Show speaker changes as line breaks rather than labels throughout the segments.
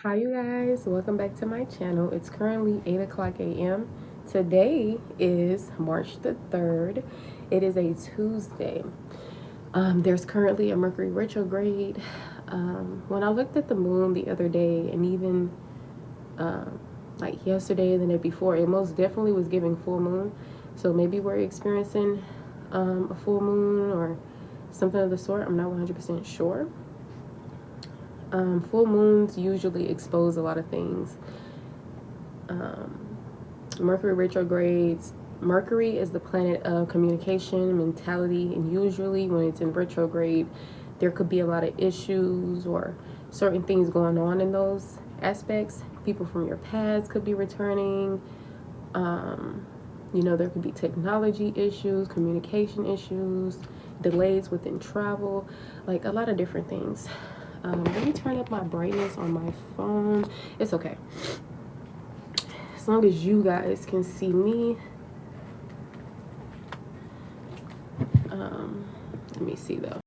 Hi you guys, welcome back to my channel. It's currently 8 o'clock a.m. Today is March the 3rd. It is a Tuesday. There's currently a Mercury retrograde. When I looked at the moon the other day, and even like yesterday and the day before, it most definitely was giving full moon. So maybe we're experiencing a full moon or something of the sort. I'm not 100% sure. Full moons usually expose a lot of things. Mercury retrogrades. Mercury is the planet of communication, mentality, and usually when it's in retrograde, there could be a lot of issues or certain things going on in those aspects. People from your past could be returning. There could be technology issues, communication issues, delays within travel, like a lot of different things. Let me turn up my brightness on my phone. It's okay. As long as you guys can see me. Let me see though.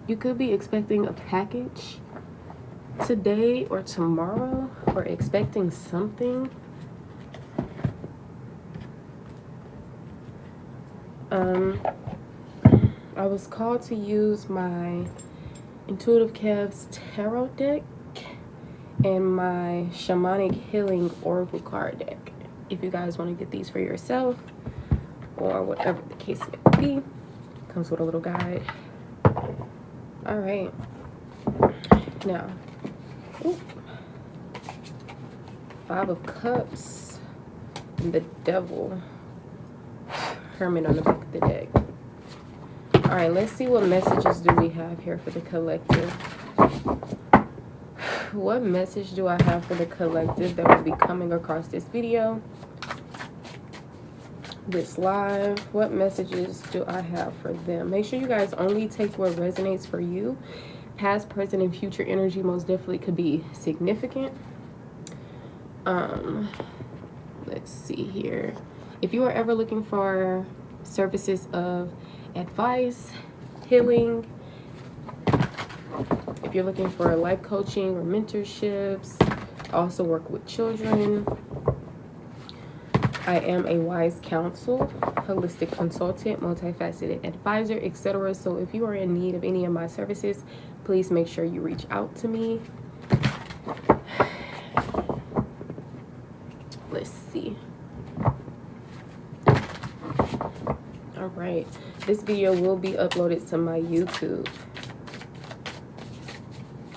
You could be expecting a package today or tomorrow, or expecting something. I was called to use my Intuitive Kev's tarot deck and my Shamanic Healing Oracle card deck. If you guys want to get these for yourself or whatever the case may be, comes with a little guide. All right, now, Five of Cups and the Devil, Hermit on the back of the deck. All right, let's see what messages do we have here for the collective. What message do I have for the collective that will be coming across this video, this live? What messages do I have for them? Make sure you guys only take what resonates for you. Past, present, and future energy most definitely could be significant. Let's see here. If you are ever looking for services of advice, healing, if you're looking for life coaching or mentorships, also work with children. I am a wise counsel, holistic consultant, multifaceted advisor, etc. So if you are in need of any of my services, please make sure you reach out to me. Let's see. All right, this video will be uploaded to my YouTube.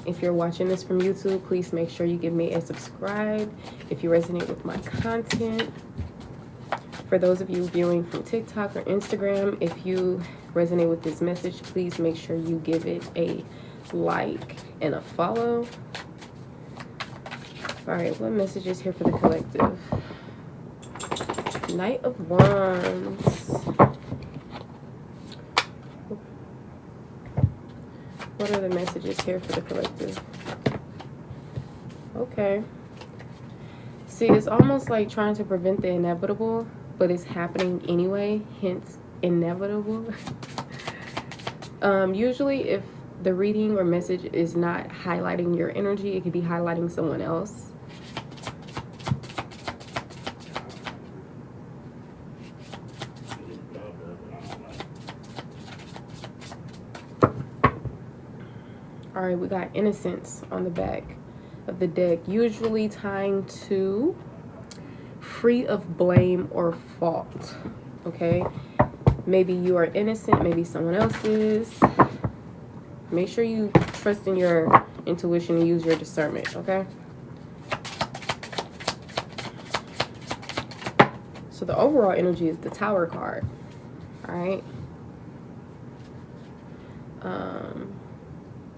If you're watching this from YouTube, please make sure you give me a subscribe if you resonate with my content. For those of you viewing from TikTok or Instagram, if you resonate with this message, please make sure you give it a like and a follow. All right, what message is here for the collective? Knight of Wands. What are the messages here for the collective? Okay. See, it's almost like trying to prevent the inevitable, but it's happening anyway, hence inevitable. Usually if the reading or message is not highlighting your energy, it could be highlighting someone else. All right, we got Innocence on the back of the deck, usually tying to free of blame or fault. Okay, maybe you are innocent, maybe someone else is. Make sure you trust in your intuition and use your discernment. Okay, so the overall energy is the Tower card. All right.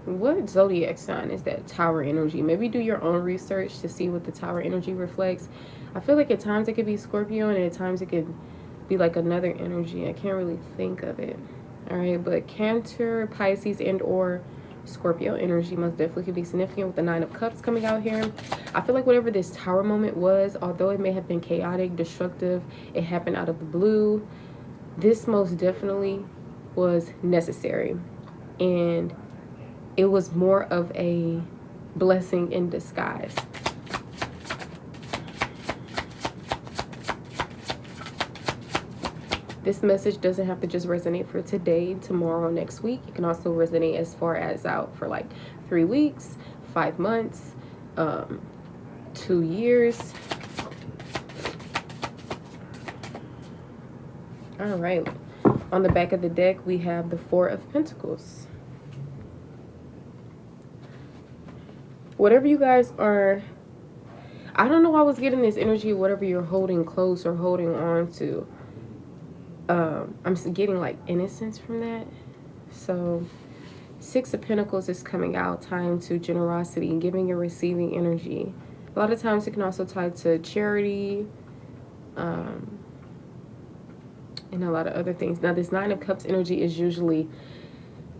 What zodiac sign is that Tower energy? Maybe do your own research to see what the Tower energy reflects. I feel like at times it could be Scorpio and at times it could be like another energy. I can't really think of it. All right, but Cancer, Pisces, and or Scorpio energy most definitely could be significant with the Nine of Cups coming out here. I feel like whatever this Tower moment was, although it may have been chaotic, destructive, it happened out of the blue, this most definitely was necessary, and it was more of a blessing in disguise. This message doesn't have to just resonate for today, tomorrow, next week. It can also resonate as far as out for like 3 weeks, 5 months, 2 years. All right. On the back of the deck, we have the Four of Pentacles. Whatever you guys are, I don't know, I was getting this energy, whatever you're holding close or holding on to. I'm getting like innocence from that. So Six of Pentacles is coming out, tying to generosity, giving and receiving energy. A lot of times it can also tie to charity, and a lot of other things. Now this Nine of Cups energy is usually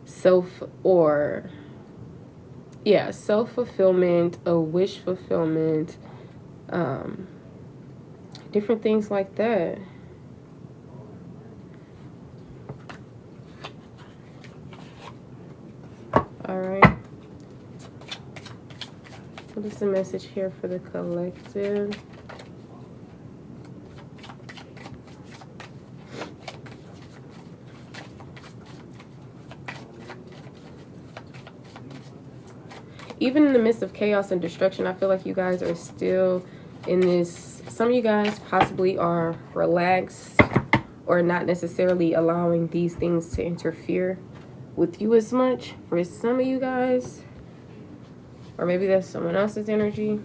self-fulfillment, a wish fulfillment, different things like that. All right. What is the message here for the collective? Even in the midst of chaos and destruction, I feel like you guys are still in this. Some of you guys possibly are relaxed or not necessarily allowing these things to interfere with you as much. For some of you guys, or maybe that's someone else's energy.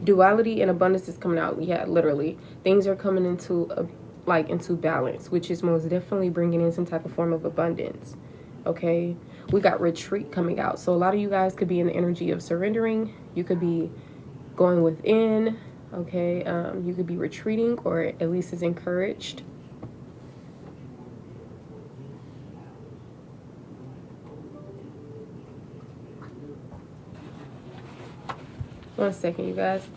Duality and abundance is coming out. Yeah, literally. Things are coming into into balance, which is most definitely bringing in some type of form of abundance. Okay, we got retreat coming out. So a lot of you guys could be in the energy of surrendering. You could be going within. Okay, you could be retreating, or at least is encouraged. One second, you guys.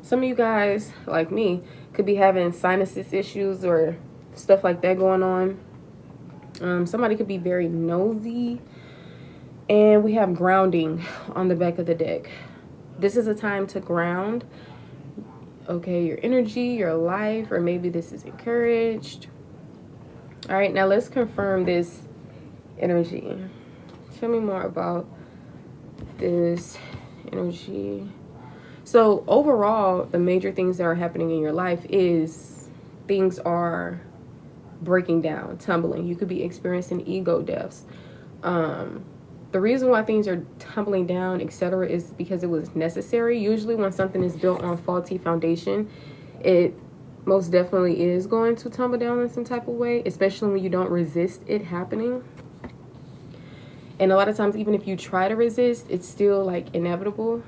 Some of you guys, like me, could be having sinuses issues or stuff like that going on. Somebody could be very nosy. And we have grounding on the back of the deck. This is a time to ground, okay, your energy, your life, or maybe this is encouraged. All right, now let's confirm this energy. Tell me more about this energy. So overall, the major things that are happening in your life is things are breaking down, tumbling. You could be experiencing ego deaths. The reason why things are tumbling down, etc., is because it was necessary. Usually when something is built on faulty foundation, it most definitely is going to tumble down in some type of way, especially when you don't resist it happening. And a lot of times, even if you try to resist, it's still like inevitable.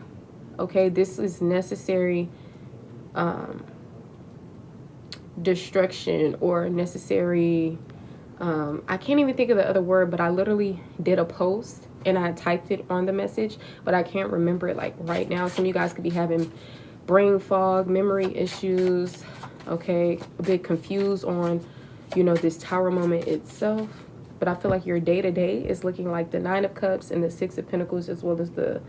Okay, this is necessary destruction or necessary, I can't even think of the other word, but I literally did a post and I typed it on the message, but I can't remember it like right now. Some of you guys could be having brain fog, memory issues, okay, a bit confused on, you know, this Tower moment itself. But I feel like your day-to-day is looking like the Nine of Cups and the Six of Pentacles, as well as the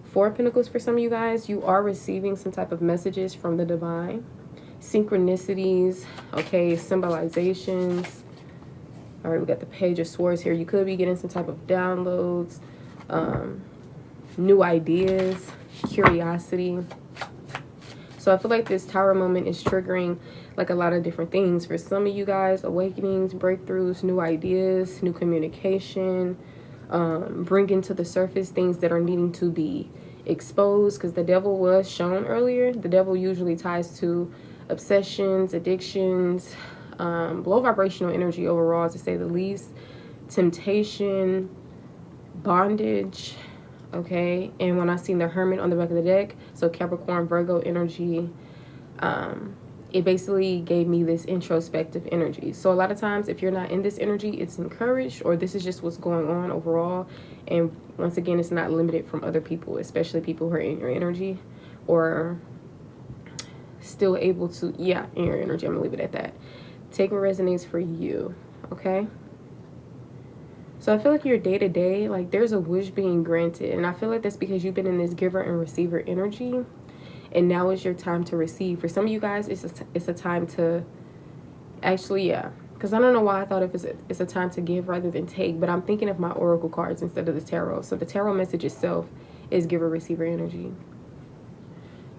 Four of Pentacles. For some of you guys, you are receiving some type of messages from the divine. Synchronicities, okay, symbolizations. All right, we got the Page of Swords here. You could be getting some type of downloads, new ideas, curiosity. So I feel like this Tower moment is triggering like a lot of different things. For some of you guys, awakenings, breakthroughs, new ideas, new communication, bringing to the surface things that are needing to be exposed, because the devil was shown earlier. The devil usually ties to obsessions, addictions, low vibrational energy overall, to say the least, temptation, bondage, okay? And when I seen the Hermit on the back of the deck, so Capricorn, Virgo energy, it basically gave me this introspective energy. So a lot of times if you're not in this energy, it's encouraged, or this is just what's going on overall. And once again, it's not limited from other people, especially people who are in your energy or still able to, yeah, in your energy. I'm gonna leave it at that. Take what resonates for you, okay? So I feel like your day-to-day, like there's a wish being granted. And I feel like that's because you've been in this giver and receiver energy. And now is your time to receive. For some of you guys, it's a time to actually, yeah. Because I don't know why I thought it's a time to give rather than take. But I'm thinking of my oracle cards instead of the tarot. So the tarot message itself is giver, receiver energy.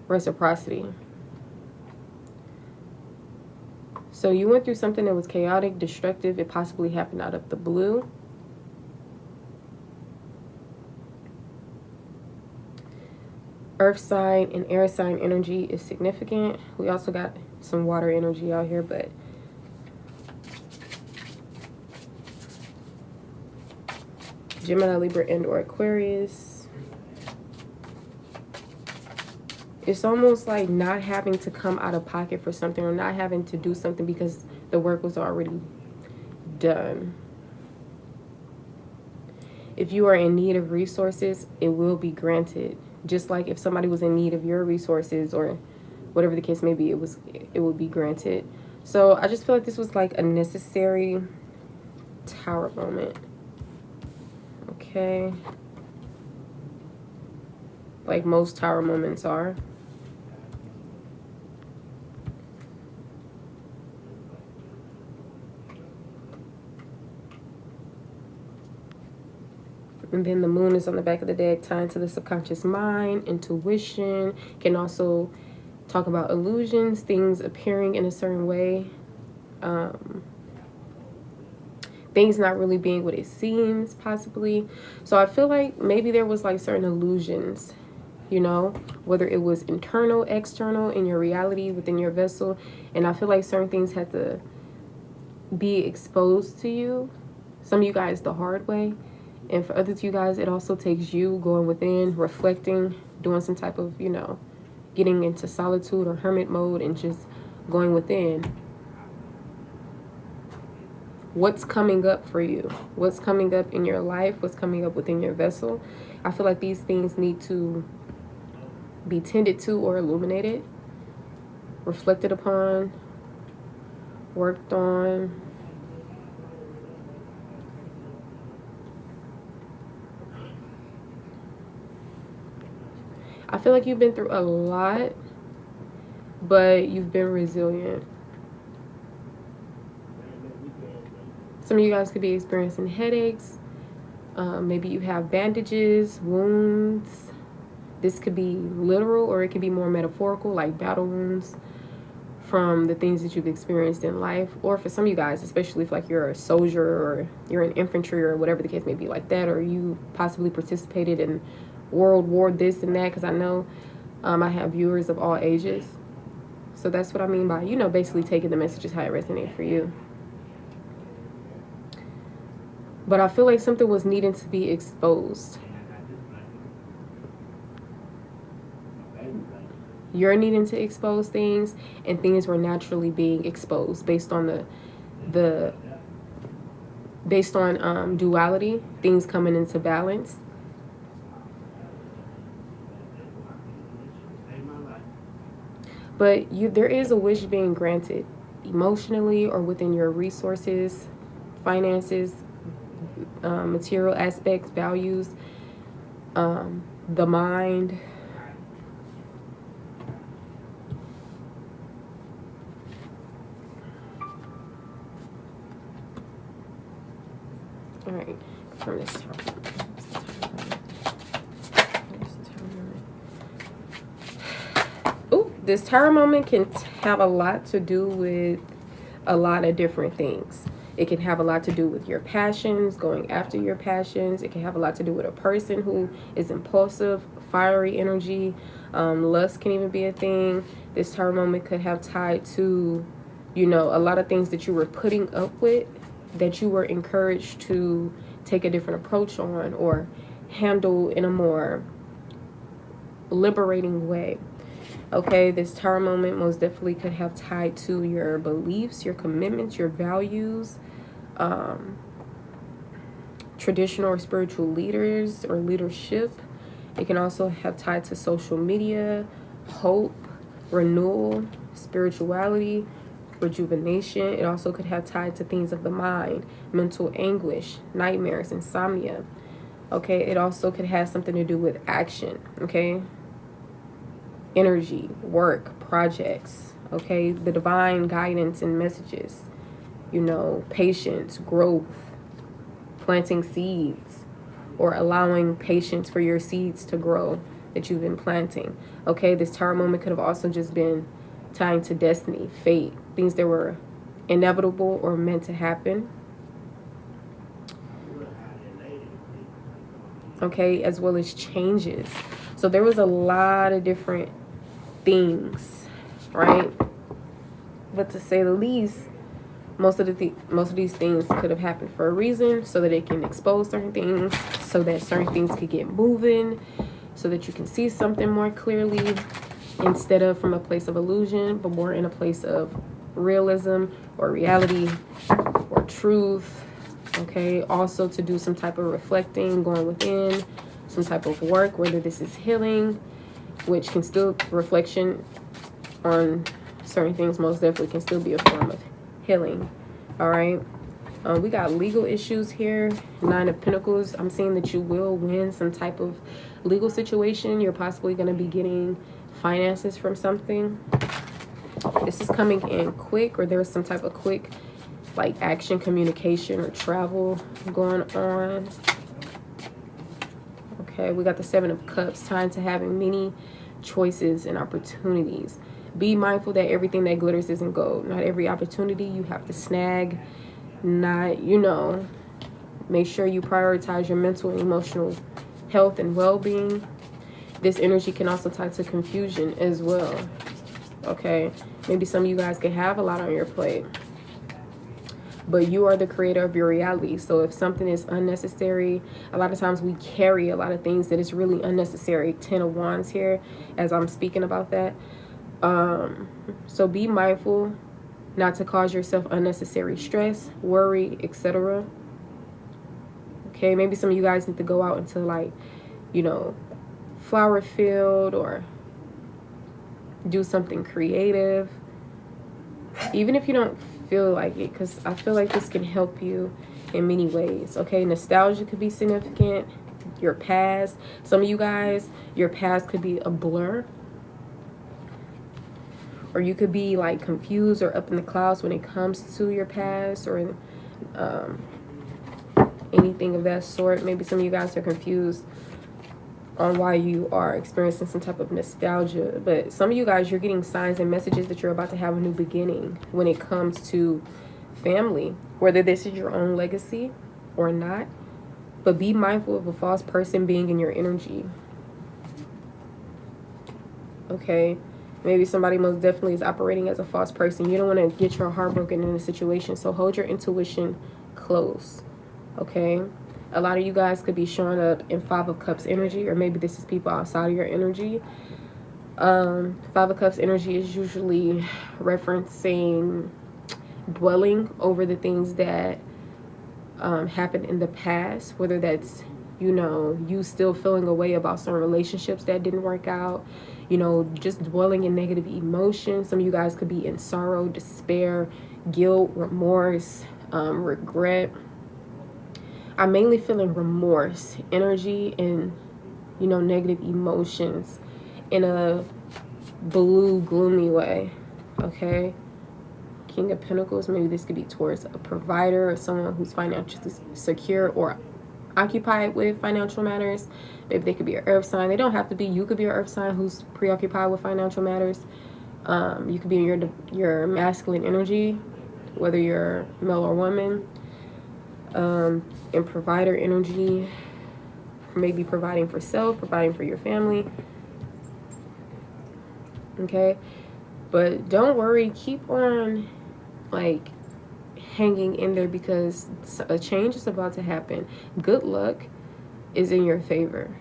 Reciprocity. So you went through something that was chaotic, destructive. It possibly happened out of the blue. Earth sign and air sign energy is significant. We also got some water energy out here, but Gemini, Libra, and or Aquarius. It's almost like not having to come out of pocket for something, or not having to do something because the work was already done. If you are in need of resources, it will be granted. Just like if somebody was in need of your resources or whatever the case may be, it would be granted. So I just feel like this was like a necessary Tower moment. Okay. Like most Tower moments are. And then the moon is on the back of the deck, tied to the subconscious mind, intuition. Can also talk about illusions, things appearing in a certain way. Things not really being what it seems, possibly. So I feel like maybe there was like certain illusions, you know, whether it was internal, external, in your reality, within your vessel. And I feel like certain things had to be exposed to you. Some of you guys the hard way. And for others of you guys, it also takes you going within, reflecting, doing some type of, you know, getting into solitude or hermit mode and just going within. What's coming up for you? What's coming up in your life? What's coming up within your vessel? I feel like these things need to be tended to or illuminated, reflected upon, worked on. I feel like you've been through a lot, but you've been resilient. Some of you guys could be experiencing headaches. Maybe you have bandages, wounds. This could be literal or it could be more metaphorical, like battle wounds from the things that you've experienced in life. Or for some of you guys, especially if like you're a soldier or you're in infantry or whatever the case may be like that, or you possibly participated in World War this and that, because I know I have viewers of all ages. So that's what I mean by, you know, basically taking the messages how it resonates for you. But I feel like something was needing to be exposed. You're needing to expose things, and things were naturally being exposed based on duality, things coming into balance. But there is a wish being granted emotionally or within your resources, finances, material aspects, values, the mind. All right, from this time. This Tower moment can have a lot to do with a lot of different things. It can have a lot to do with your passions, going after your passions. It can have a lot to do with a person who is impulsive, fiery energy. Lust can even be a thing. This Tower moment could have tied to, you know, a lot of things that you were putting up with, that you were encouraged to take a different approach on, or handle in a more liberating way. Okay, this Tower moment most definitely could have tied to your beliefs, your commitments, your values, traditional or spiritual leaders or leadership. It can also have tied to social media, hope, renewal, spirituality, rejuvenation. It also could have tied to things of the mind, mental anguish, nightmares, insomnia. Okay, it also could have something to do with action. Okay, energy, work, projects. Okay, the divine guidance and messages, you know, patience, growth, planting seeds, or allowing patience for your seeds to grow that you've been planting. Okay, this Tower moment could have also just been tying to destiny, fate, things that were inevitable or meant to happen. Okay, as well as changes. So there was a lot of different things, right? But to say the least, most of these things could have happened for a reason, so that it can expose certain things, so that certain things could get moving, so that you can see something more clearly, instead of from a place of illusion, but more in a place of realism or reality or truth. Okay, also to do some type of reflecting, going within, some type of work, whether this is healing, which can still, reflection on certain things most definitely can still be a form of healing. All right, we got legal issues here. 9 of Pentacles. I'm seeing that you will win some type of legal situation. You're possibly going to be getting finances from something. This is coming in quick, or there's some type of quick like action, communication, or travel going on. Okay, we got the 7 of Cups, time to having many choices and opportunities. Be mindful that everything that glitters isn't gold. Not every opportunity you have to snag. Not, you know, make sure you prioritize your mental and emotional health and well-being. This energy can also tie to confusion as well. Okay, maybe some of you guys can have a lot on your plate, but you are the creator of your reality. So if something is unnecessary, a lot of times we carry a lot of things that is really unnecessary. 10 of Wands here as I'm speaking about that. So be mindful not to cause yourself unnecessary stress, worry, etc. Okay, maybe some of you guys need to go out into, like, you know, flower field, or do something creative, even if you don't feel like it, because I feel like this can help you in many ways. Okay, nostalgia could be significant. Your past, some of you guys, your past could be a blur, or you could be like confused or up in the clouds when it comes to your past, or anything of that sort. Maybe some of you guys are confused on why you are experiencing some type of nostalgia, but some of you guys, you're getting signs and messages that you're about to have a new beginning when it comes to family, whether this is your own legacy or not. But be mindful of a false person being in your energy. Okay, maybe somebody most definitely is operating as a false person. You don't want to get your heart broken in a situation, so hold your intuition close. Okay, a lot of you guys could be showing up in 5 of Cups energy, or maybe this is people outside of your energy. 5 of Cups energy is usually referencing dwelling over the things that happened in the past, whether that's, you know, you still feeling a way about some relationships that didn't work out, you know, just dwelling in negative emotions. Some of you guys could be in sorrow, despair, guilt, remorse, regret. I'm mainly feeling remorse energy and, you know, negative emotions in a blue, gloomy way. Okay, King of Pentacles, maybe this could be towards a provider or someone who's financially secure or occupied with financial matters. Maybe they could be an earth sign. They don't have to be. You could be an earth sign who's preoccupied with financial matters. You could be in your masculine energy, whether you're male or woman. In provider energy, maybe providing for self, providing for your family. Okay, but don't worry, keep on like hanging in there, because a change is about to happen. Good luck. is in your favor.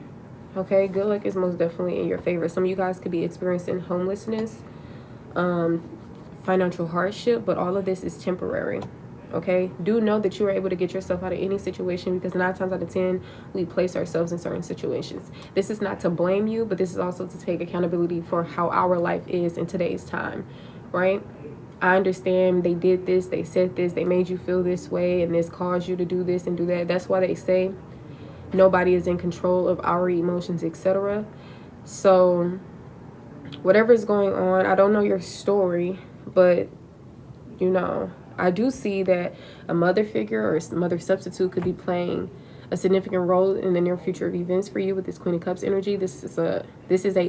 Okay, good luck is most definitely in your favor. Some of you guys could be experiencing homelessness, financial hardship, but all of this is temporary. Okay, do know that you are able to get yourself out of any situation, because 9 times out of 10 we place ourselves in certain situations. This is not to blame you, but this is also to take accountability for how our life is in today's time, right? I understand they did this, they said this, they made you feel this way, and this caused you to do this and do that. That's why they say nobody is in control of our emotions, etc. So whatever is going on, I don't know your story, but you know, I do see that a mother figure or a mother substitute could be playing a significant role in the near future of events for you with this Queen of Cups energy. This is a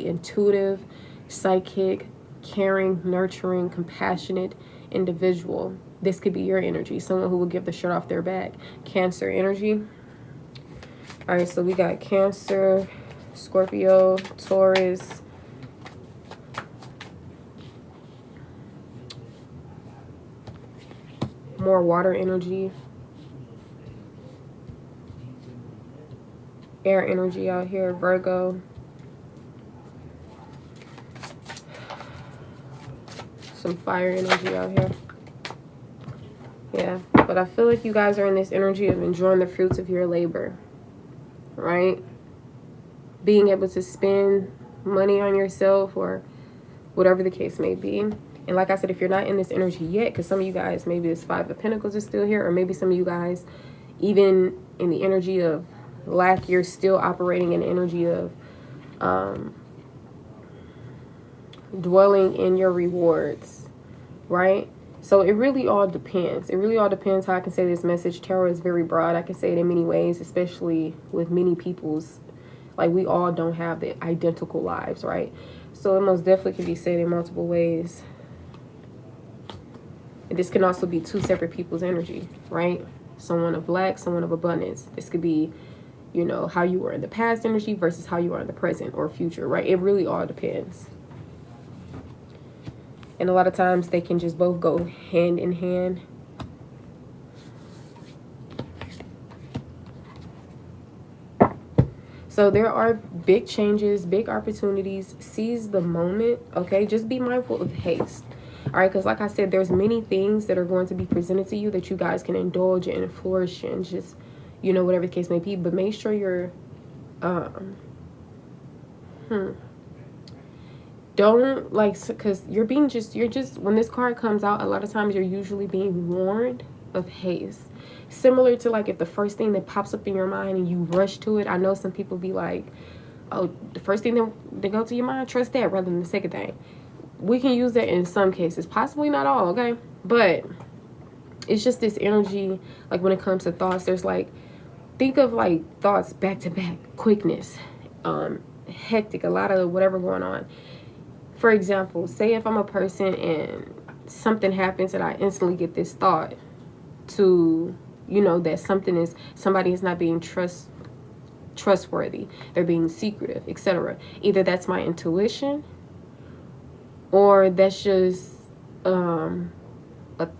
intuitive, psychic, caring, nurturing, compassionate individual. This could be your energy, someone who will give the shirt off their back. Cancer energy. All right, so we got Cancer, Scorpio, Taurus, more water energy, air energy out here, Virgo, some fire energy out here. Yeah, but I feel like you guys are in this energy of enjoying the fruits of your labor, right? Being able to spend money on yourself or whatever the case may be. And like I said, if you're not in this energy yet, because some of you guys, maybe this Five of Pentacles is still here, or maybe some of you guys, even in the energy of lack, you're still operating in the energy of dwelling in your rewards, right? So it really all depends. It really all depends how I can say this message. Tarot is very broad. I can say it in many ways, especially with many people's, like, we all don't have the identical lives, right? So it most definitely can be said in multiple ways. And this can also be two separate people's energy, right? Someone of lack, someone of abundance. This could be, you know, how you were in the past energy versus how you are in the present or future, right? It really all depends. And a lot of times they can just both go hand in hand. So there are big changes, big opportunities. Seize the moment, okay? Just be mindful of haste. All right, because like I said, there's many things that are going to be presented to you that you guys can indulge in and flourish in, just, you know, whatever the case may be. But make sure you're, don't, like, because you're just, when this card comes out, a lot of times you're usually being warned of haste. Similar to, like, if the first thing that pops up in your mind and you rush to it. I know some people be like, oh, the first thing that go to your mind, trust that rather than the second thing. We can use that in some cases, possibly not all, okay? But it's just this energy, like when it comes to thoughts, there's like, think of like thoughts back to back, quickness, hectic, a lot of whatever going on. For example, say if I'm a person and something happens and I instantly get this thought to, you know, that somebody is not being trustworthy, they're being secretive, etc. Either that's my intuition, or that's just a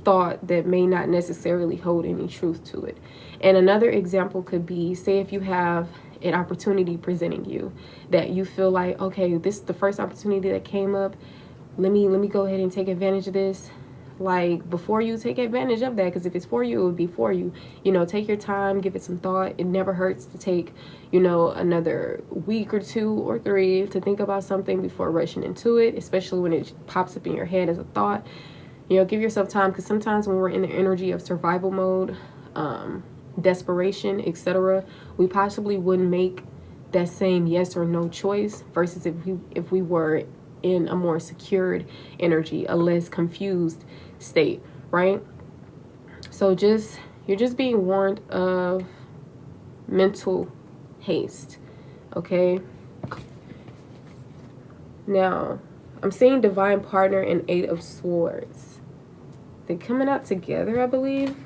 thought that may not necessarily hold any truth to it. And another example could be, say if you have an opportunity presenting you that you feel like, okay, this is the first opportunity that came up, let me go ahead and take advantage of this. Like, before you take advantage of that, because if it's for you, it would be for you. You know, take your time, give it some thought. It never hurts to take, you know, another week or 2 or 3 to think about something before rushing into it, especially when it pops up in your head as a thought. You know, give yourself time, because sometimes when we're in the energy of survival mode, desperation, etc., we possibly wouldn't make that same yes or no choice versus if we were in a more secured energy, a less confused state, right? So you're just being warned of mental haste, okay? Now, I'm seeing divine partner and 8 of Swords. They're coming out together, I believe.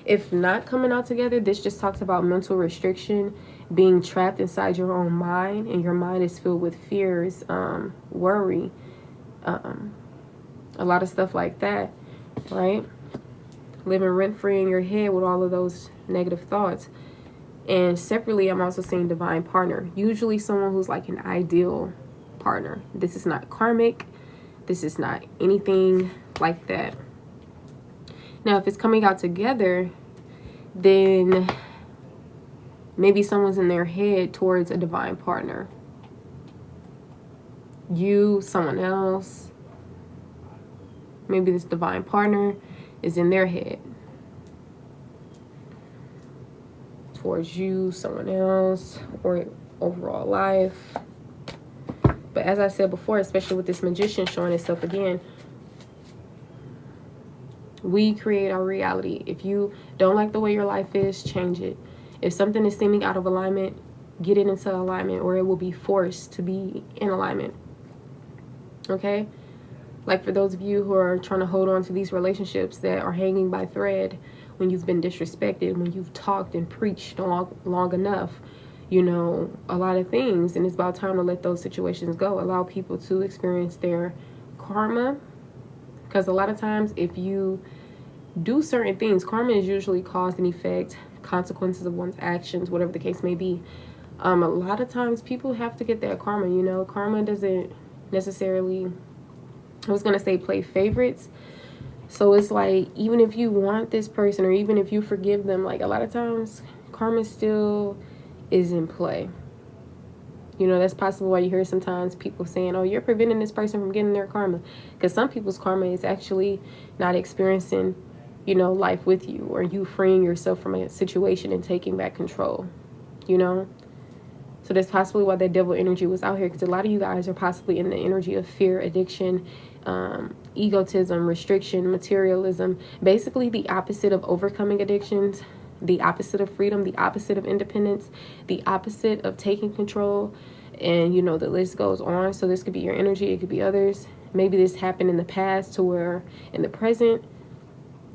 If not coming out together, this just talks about mental restriction, being trapped inside your own mind, and your mind is filled with fears, worry, a lot of stuff like that, right? Living rent-free in your head with all of those negative thoughts. And separately, I'm also seeing divine partner, usually someone who's like an ideal partner. This is not karmic. This is not anything like that. Now, if it's coming out together, then maybe someone's in their head towards a divine partner. You, someone else. Maybe this divine partner is in their head towards you, someone else, or overall life. But as I said before, especially with this magician showing itself again, we create our reality. If you don't like the way your life is, change it. If something is seeming out of alignment, get it into alignment, or it will be forced to be in alignment. Okay? Like for those of you who are trying to hold on to these relationships that are hanging by thread, when you've been disrespected, when you've talked and preached long enough, you know, a lot of things, and it's about time to let those situations go. Allow people to experience their karma, because a lot of times if you do certain things, karma is usually cause and effect, consequences of one's actions, whatever the case may be. A lot of times people have to get that karma, you know. Karma doesn't necessarily, I was going to say play favorites. So it's like, even if you want this person, or even if you forgive them, like a lot of times karma still is in play. You know, that's possible why you hear sometimes people saying, oh, you're preventing this person from getting their karma. Because some people's karma is actually not experiencing, you know, life with you, or you freeing yourself from a situation and taking back control, you know. So that's possibly why that devil energy was out here, because a lot of you guys are possibly in the energy of fear, addiction, egotism, restriction, materialism, basically the opposite of overcoming addictions, the opposite of freedom, the opposite of independence, the opposite of taking control. And, you know, the list goes on. So this could be your energy. It could be others. Maybe this happened in the past to where in the present,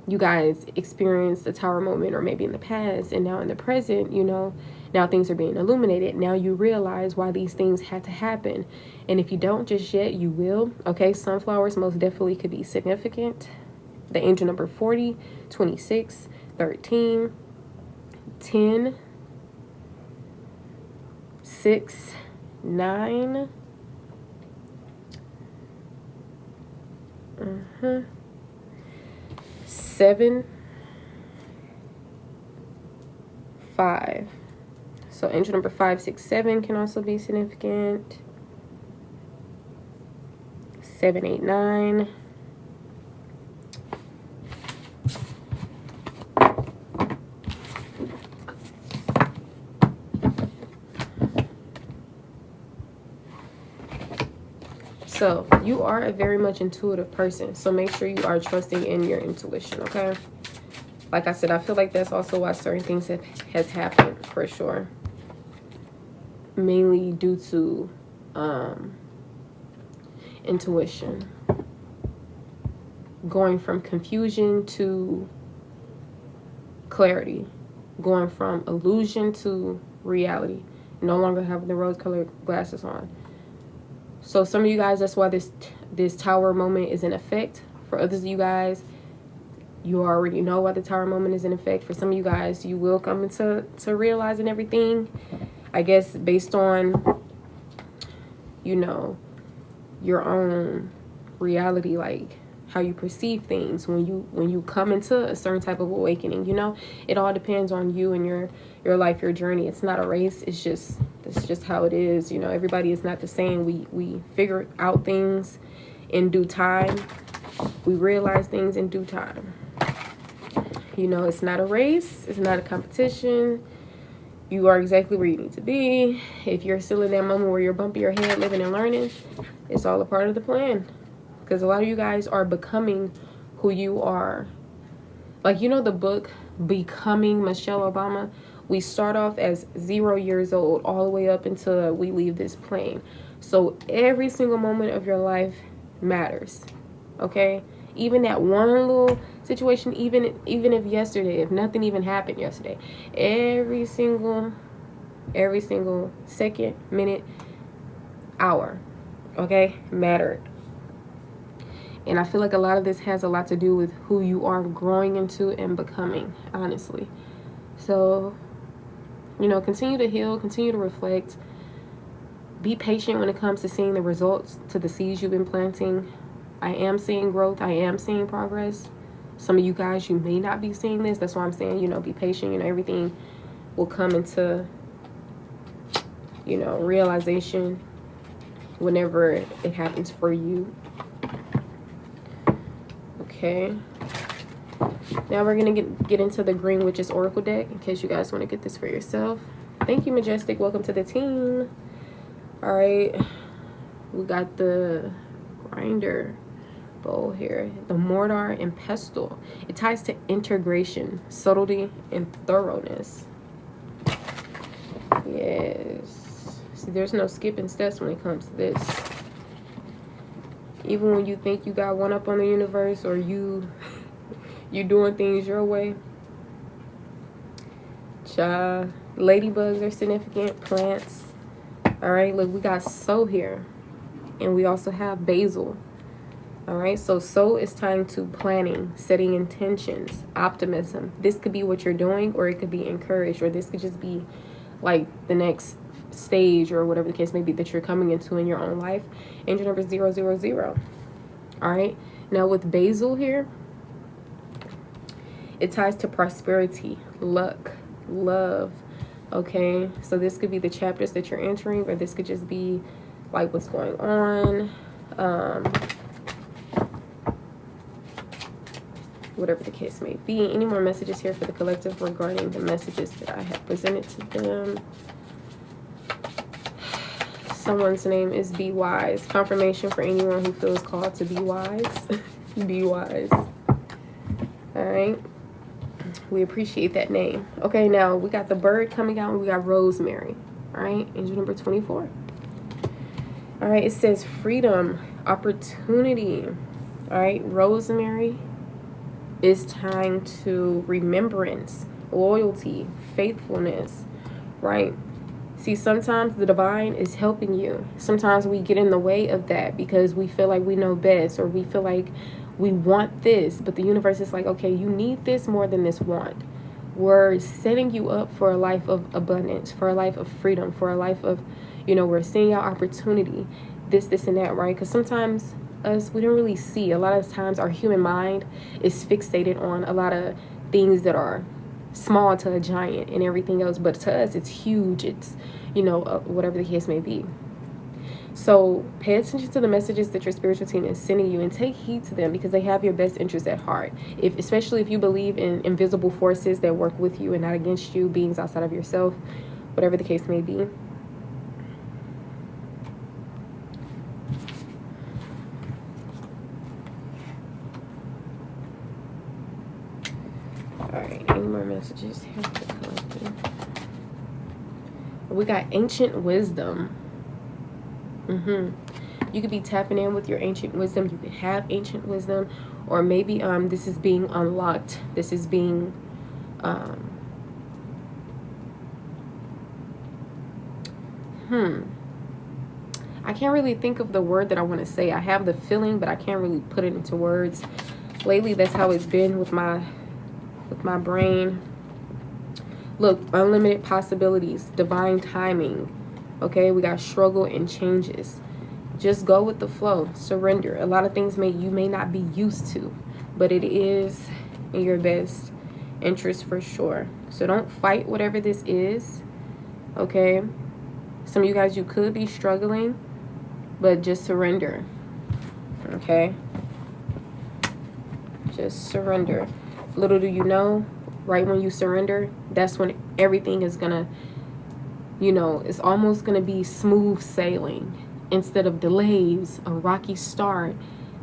you guys experienced the tower moment, or maybe in the past, and now in the present, you know, now things are being illuminated. Now you realize why these things had to happen. And if you don't just yet, you will. Okay, sunflowers most definitely could be significant. The angel number 40, 26, 13, 10, 6, 9. 7, 5. So angel number 5, 6, 7 can also be significant. 7, 8, 9. So you are a very much intuitive person. So make sure you are trusting in your intuition, okay? Like I said, I feel like that's also why certain things has happened, for sure. Mainly due to intuition. Going from confusion to clarity. Going from illusion to reality. No longer having the rose-colored glasses on. So some of you guys, that's why this tower moment is in effect. For others of you guys, you already know why the tower moment is in effect. For some of you guys, you will come into realizing everything, I guess, based on, you know, your own reality, like how you perceive things when you come into a certain type of awakening. You know, it all depends on you and your life, your journey. It's not a race. It's just how it is. You know, everybody is not the same. We figure out things in due time. We realize things in due time. You know, it's not a race. It's not a competition. You are exactly where you need to be. If you're still in that moment where you're bumping your head, living and learning, it's all a part of the plan. Because a lot of you guys are becoming who you are. Like, you know the book, Becoming Michelle Obama? We start off as 0 years old all the way up until we leave this plane. So every single moment of your life matters, okay? Even that one little situation, even if yesterday, if nothing even happened yesterday, every single second, minute, hour, okay, mattered. And I feel like a lot of this has a lot to do with who you are growing into and becoming, honestly. So You know, continue to heal, continue to reflect. Be patient when it comes to seeing the results to the seeds you've been planting. I am seeing growth. I am seeing progress. Some of you guys, you may not be seeing this. That's why I'm saying, you know, be patient. You know, everything will come into, you know, realization whenever it happens for you. Okay. Now we're going to get into the Green Witches Oracle deck in case you guys want to get this for yourself. Thank you, Majestic. Welcome to the team. All right. We got the Grinder bowl here, the Mortar and Pestle. It ties to integration, subtlety, and thoroughness. Yes. See, there's no skipping steps when it comes to this. Even when you think you got one up on the universe, or you doing things your way. Ladybugs are significant. Plants. All right, look, we got soul here, and we also have basil. All right, so soul is tying to planning, setting intentions, optimism. This could be what you're doing, or it could be encouraged, or this could just be like the next stage or whatever the case may be that you're coming into in your own life. Angel number 000. All right, now with basil here, it ties to prosperity, luck, love. Okay, so this could be the chapters that you're entering, or this could just be like what's going on. Whatever the case may be. Any more messages here for the collective regarding the messages that I have presented to them? Someone's name is Be Wise. Confirmation for anyone who feels called to be wise. Be wise. All right. We appreciate that name. Okay, now we got the bird coming out, and we got rosemary. All right, angel number 24. All right, it says freedom, opportunity. All right, rosemary is tying to remembrance, loyalty, faithfulness, right? See, sometimes the divine is helping you. Sometimes we get in the way of that because we feel like we know best, or we feel like we want this, but the universe is like, okay, you need this more than this want. We're setting you up for a life of abundance, for a life of freedom, for a life of, you know, we're seeing our opportunity, this, and that, right? Because sometimes we don't really see. A lot of times our human mind is fixated on a lot of things that are small to a giant and everything else, but to us it's huge. It's, you know, whatever the case may be. So pay attention to the messages that your spiritual team is sending you, and take heed to them, because they have your best interest at heart. Especially if you believe in invisible forces that work with you and not against you, beings outside of yourself, whatever the case may be. Alright, any more messages here for the collective? We got ancient wisdom. You could be tapping in with your ancient wisdom. You could have ancient wisdom, or maybe this is being unlocked. This is being I can't really think of the word that I want to say. I have the feeling, but I can't really put it into words. Lately, that's how it's been with my brain. Look, unlimited possibilities, divine timing. Okay, we got struggle and changes. Just go with the flow. Surrender. A lot of things you may not be used to, but it is in your best interest for sure. So don't fight whatever this is. Okay, some of you guys, you could be struggling, but just surrender. Okay, just surrender. Little do you know, right when you surrender, that's when everything is gonna, you know, it's almost gonna be smooth sailing instead of delays, a rocky start,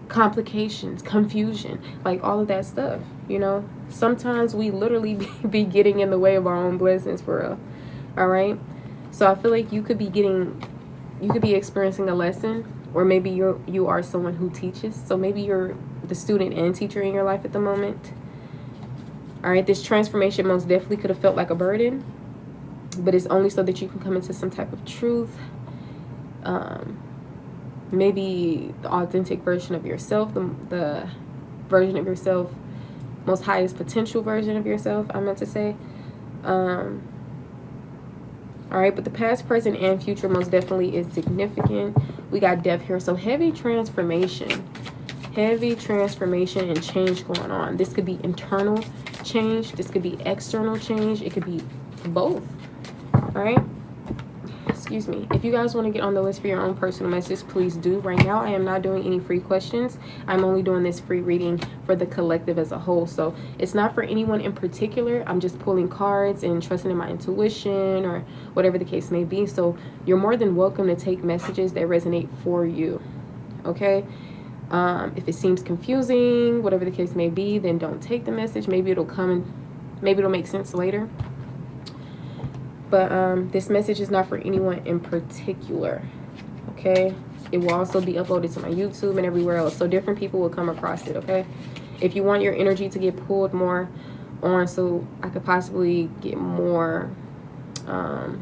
complications, confusion, like all of that stuff. You know, sometimes we literally be getting in the way of our own blessings, for real. All right, so I feel like you could be experiencing a lesson, or maybe you are someone who teaches. So maybe you're the student and teacher in your life at the moment. All right, this transformation most definitely could have felt like a burden, but it's only so that you can come into some type of truth. Maybe the authentic version of yourself, the version of yourself, most highest potential version of yourself, I meant to say. All right, but the past, present, and future most definitely is significant. We got death here, so heavy transformation and change going on. This could be internal change, this could be external change, it could be both. All right, excuse me. If you guys want to get on the list for your own personal message, please do. Right now I am not doing any free questions. I'm only doing this free reading for the collective as a whole, so it's not for anyone in particular. I'm just pulling cards and trusting in my intuition or whatever the case may be. So you're more than welcome to take messages that resonate for you. Okay, if it seems confusing, whatever the case may be, then don't take the message. Maybe it'll come and maybe it'll make sense later. But this message is not for anyone in particular. Okay, it will also be uploaded to my YouTube and everywhere else, so different people will come across it. Okay, if you want your energy to get pulled more on, so I could possibly get more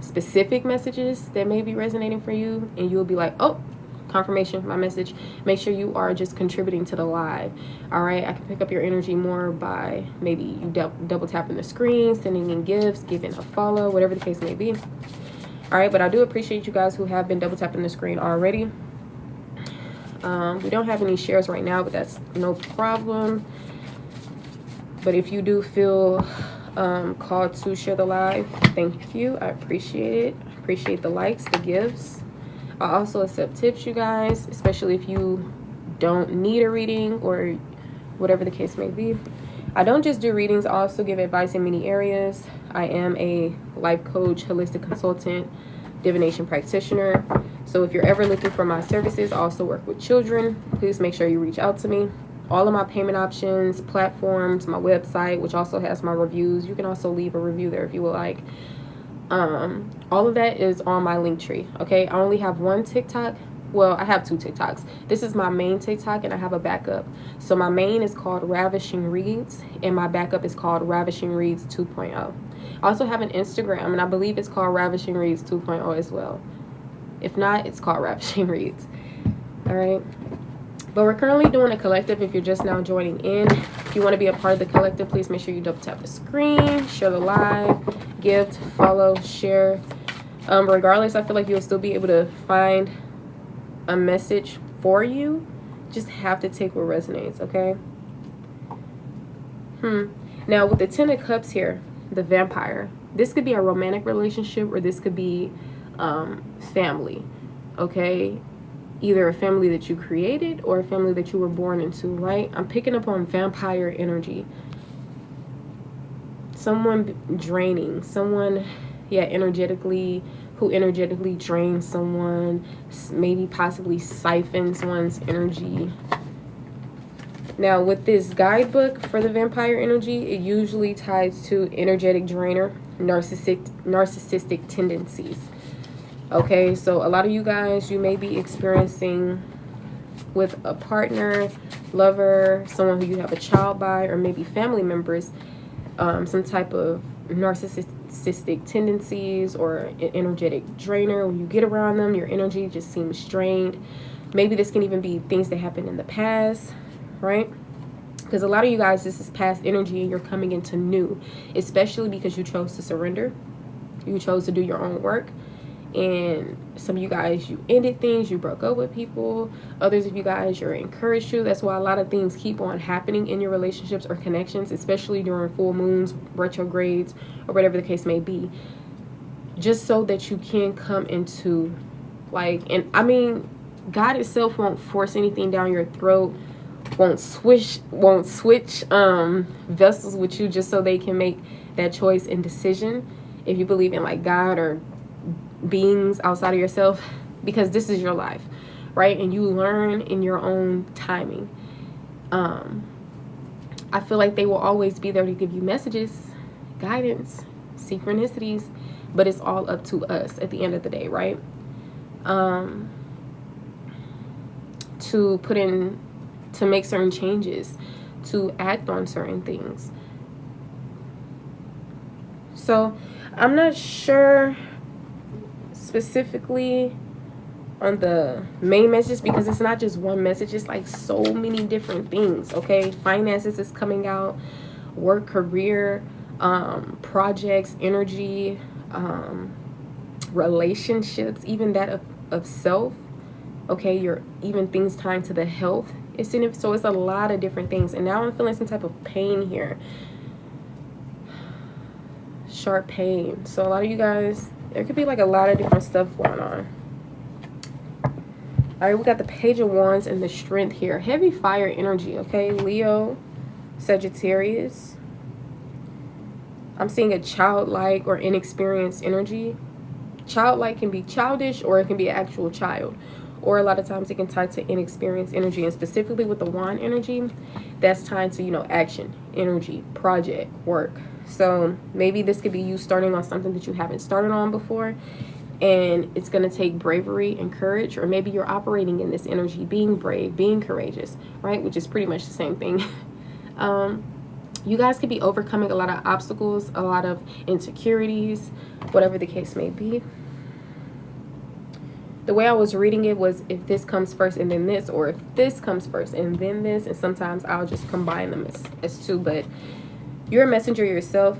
specific messages that may be resonating for you, and you'll be like, oh, confirmation, my message, make sure you are just contributing to the live. All right, I can pick up your energy more by maybe you double tapping the screen, sending in gifts, giving a follow, whatever the case may be. All right, but I do appreciate you guys who have been double tapping the screen already. We don't have any shares right now, but that's no problem. But if you do feel called to share the live, thank you. I appreciate it. I appreciate the likes, the gifts. I also accept tips, you guys, especially if you don't need a reading or whatever the case may be. I don't just do readings, I also give advice in many areas. I am a life coach, holistic consultant, divination practitioner. So if you're ever looking for my services, I also work with children. Please make sure you reach out to me. All of my payment options, platforms, my website, which also has my reviews. You can also leave a review there if you would like. All of that is on my link tree. Okay, I only have one TikTok. Well, I have two TikToks. This is my main TikTok and I have a backup. So my main is called Ravishing Reads and my backup is called Ravishing Reads 2.0. I also have an Instagram and I believe it's called Ravishing Reads 2.0 as well. If not, it's called Ravishing Reads. All right, but we're currently doing a collective. If you're just now joining in, if you want to be a part of the collective, please make sure you double tap the screen, share the live, gift, follow, share. Regardless, I feel like you'll still be able to find a message for you. Just have to take what resonates. Okay. Now with the 10 of Cups here, the Vampire, this could be a romantic relationship or this could be family. Okay, either a family that you created or a family that you were born into, right? I'm picking up on vampire energy. Someone draining, someone, yeah, who energetically drains someone, maybe possibly siphons one's energy. Now with this guidebook for the vampire energy, it usually ties to energetic drainer, narcissistic tendencies. Okay, so a lot of you guys, you may be experiencing with a partner, lover, someone who you have a child by, or maybe family members, some type of narcissistic tendencies or an energetic drainer. When you get around them, your energy just seems strained. Maybe this can even be things that happened in the past, right? Because a lot of you guys, this is past energy and you're coming into new, especially because you chose to surrender. You chose to do your own work. And some of you guys, you ended things, you broke up with people. Others of you guys, you're encouraged to. That's why a lot of things keep on happening in your relationships or connections, especially during full moons, retrogrades, or whatever the case may be. Just so that you can come into, like, and I mean, God itself won't force anything down your throat, won't switch vessels with you just so they can make that choice and decision. If you believe in like God or beings outside of yourself, because this is your life, right? And you learn in your own timing. I feel like they will always be there to give you messages, guidance, synchronicities, but it's all up to us at the end of the day, right? To make certain changes, to act on certain things. So I'm not sure specifically on the main message because it's not just one message, it's like so many different things. Okay, finances is coming out, work, career, projects, energy, relationships, even that of self. Okay, your even things tying to the health. So it's a lot of different things. And now I'm feeling some type of pain here. Sharp pain. So a lot of you guys, there could be like a lot of different stuff going on. All right, we got the Page of Wands and the Strength here. Heavy fire energy, okay? Leo, Sagittarius. I'm seeing a childlike or inexperienced energy. Childlike can be childish, or it can be an actual child. Or a lot of times it can tie to inexperienced energy. And specifically with the wand energy, that's tied to, you know, action, energy, project, work. So maybe this could be you starting on something that you haven't started on before. And it's going to take bravery and courage. Or maybe you're operating in this energy, being brave, being courageous, right? Which is pretty much the same thing. You guys could be overcoming a lot of obstacles, a lot of insecurities, whatever the case may be. The way I was reading it was if this comes first and then this, or if this comes first and then this, and sometimes I'll just combine them as two. But you're a messenger yourself,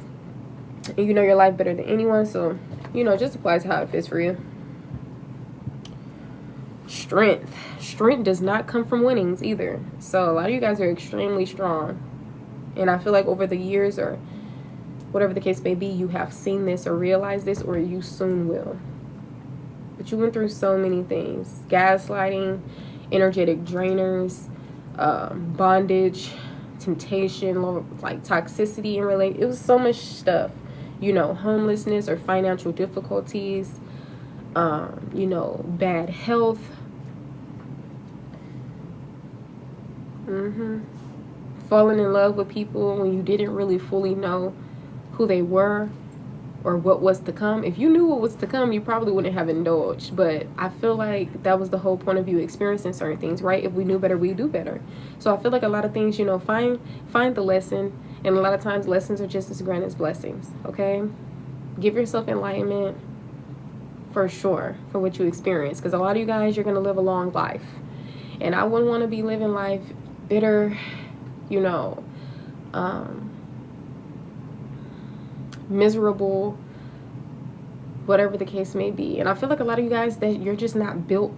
and you know your life better than anyone, so, you know, just applies how it fits for you. Strength. Strength does not come from winnings either. So a lot of you guys are extremely strong. And I feel like over the years, or whatever the case may be, you have seen this or realized this, or you soon will. But you went through so many things. Gaslighting, energetic drainers, bondage, temptation, like toxicity in relation. It was so much stuff. You know, homelessness or financial difficulties, you know, bad health. Falling in love with people when you didn't really fully know who they were or what was to come. If you knew what was to come, you probably wouldn't have indulged. But I feel like that was the whole point of you experiencing certain things, right? If we knew better, we do better. So I feel like a lot of things, you know, find the lesson. And a lot of times lessons are just as grand as blessings, okay? Give yourself enlightenment for sure for what you experience. Because a lot of you guys, you're going to live a long life. And I wouldn't want to be living life bitter, you know, miserable, whatever the case may be. And I feel like a lot of you guys, that you're just not built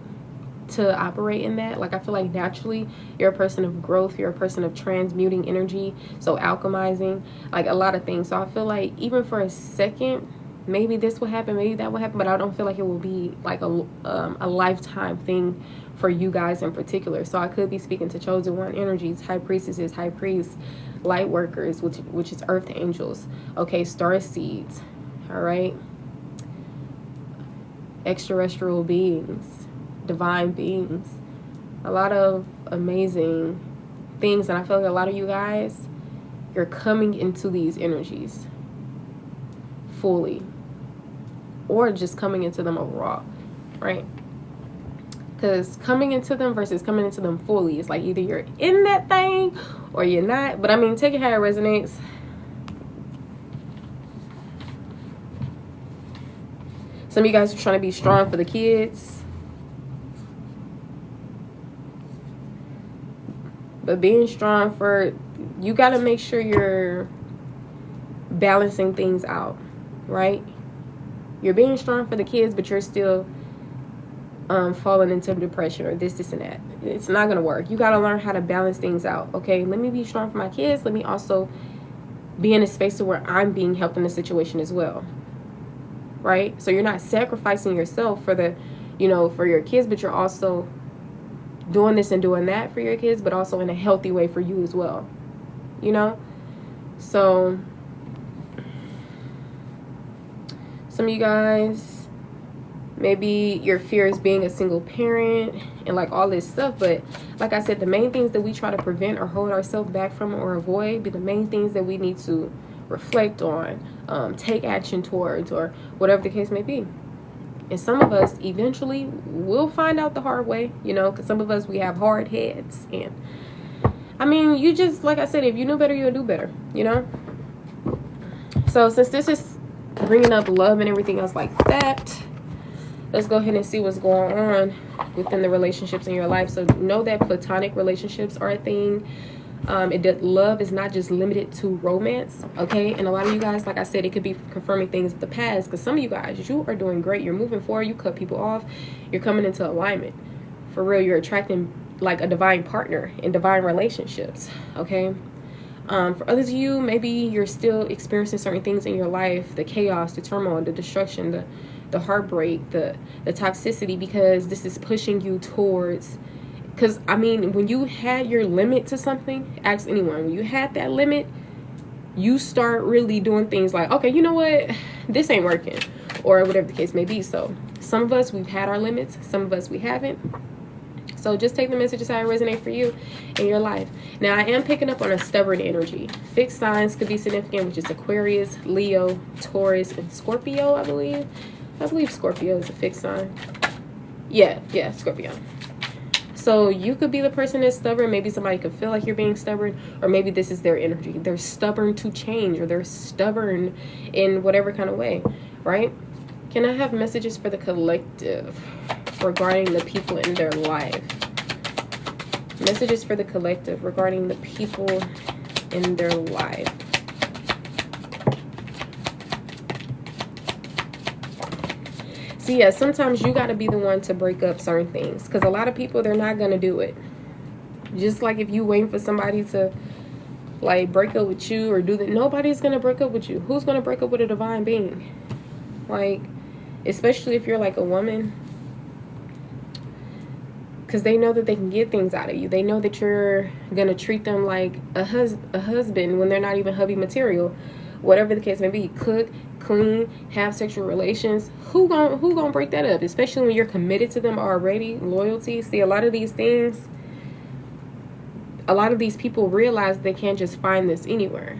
to operate in that. Like, I feel like naturally you're a person of growth, you're a person of transmuting energy, so alchemizing, like a lot of things. So I feel like even for a second, maybe this will happen, maybe that will happen, but I don't feel like it will be like a lifetime thing for you guys in particular. So I could be speaking to chosen one energies, high priestesses, high priests, light workers, which is earth angels, okay, star seeds, all right, extraterrestrial beings, divine beings, a lot of amazing things. And I feel like a lot of you guys, you're coming into these energies fully, or just coming into them raw, right? Because coming into them versus coming into them fully is like either you're in that thing or you're not. But I mean, take it how it resonates. Some of you guys are trying to be strong for the kids, but being strong for, you got to make sure you're balancing things out, right? You're being strong for the kids, but you're still falling into depression or this and that. It's not going to work. You got to learn how to balance things out. Okay, let me be strong for my kids. Let me also be in a space to where I'm being helped in the situation as well. Right? So you're not sacrificing yourself for the, you know, for your kids, but you're also doing this and doing that for your kids, but also in a healthy way for you as well. You know? So some of you guys, maybe your fear is being a single parent and like all this stuff. But like I said, the main things that we try to prevent or hold ourselves back from or avoid be the main things that we need to reflect on, take action towards, or whatever the case may be. And some of us eventually will find out the hard way, you know, because some of us, we have hard heads. And I mean, you just, like I said, if you knew better, you'll do better, you know. So since this is bringing up love and everything else like that, let's go ahead and see what's going on within the relationships in your life. So know that platonic relationships are a thing. Love is not just limited to romance, okay? And a lot of you guys, like I said, it could be confirming things of the past, because some of you guys, you are doing great. You're moving forward. You cut people off. You're coming into alignment. For real, you're attracting like a divine partner in divine relationships, okay? For others of you, maybe you're still experiencing certain things in your life, the chaos, the turmoil, the destruction, the heartbreak, the toxicity, because this is pushing you towards... Because, I mean, when you had your limit to something, ask anyone, when you had that limit, you start really doing things like, okay, you know what? This ain't working, or whatever the case may be. So some of us, we've had our limits. Some of us, we haven't. So just take the messages how it resonates for you in your life. Now, I am picking up on a stubborn energy. Fixed signs could be significant, which is Aquarius, Leo, Taurus, and Scorpio, I believe. I believe Scorpio is a fixed sign. Yeah, Scorpio. So you could be the person that's stubborn. Maybe somebody could feel like you're being stubborn, or maybe this is their energy. They're stubborn to change, or they're stubborn in whatever kind of way, right? Can I have messages for the collective regarding the people in their life? Messages for the collective regarding the people in their life. So yeah, sometimes you got to be the one to break up certain things, because a lot of people, they're not going to do it. Just like if you waiting for somebody to like break up with you or do that, nobody's going to break up with you. Who's going to break up with a divine being? Like, especially if you're like a woman, because they know that they can get things out of you. They know that you're going to treat them like a husband when they're not even hubby material. Whatever the case may be, cook, clean, have sexual relations. Who gonna break that up? Especially when you're committed to them already. Loyalty. See, a lot of these things, a lot of these people realize they can't just find this anywhere,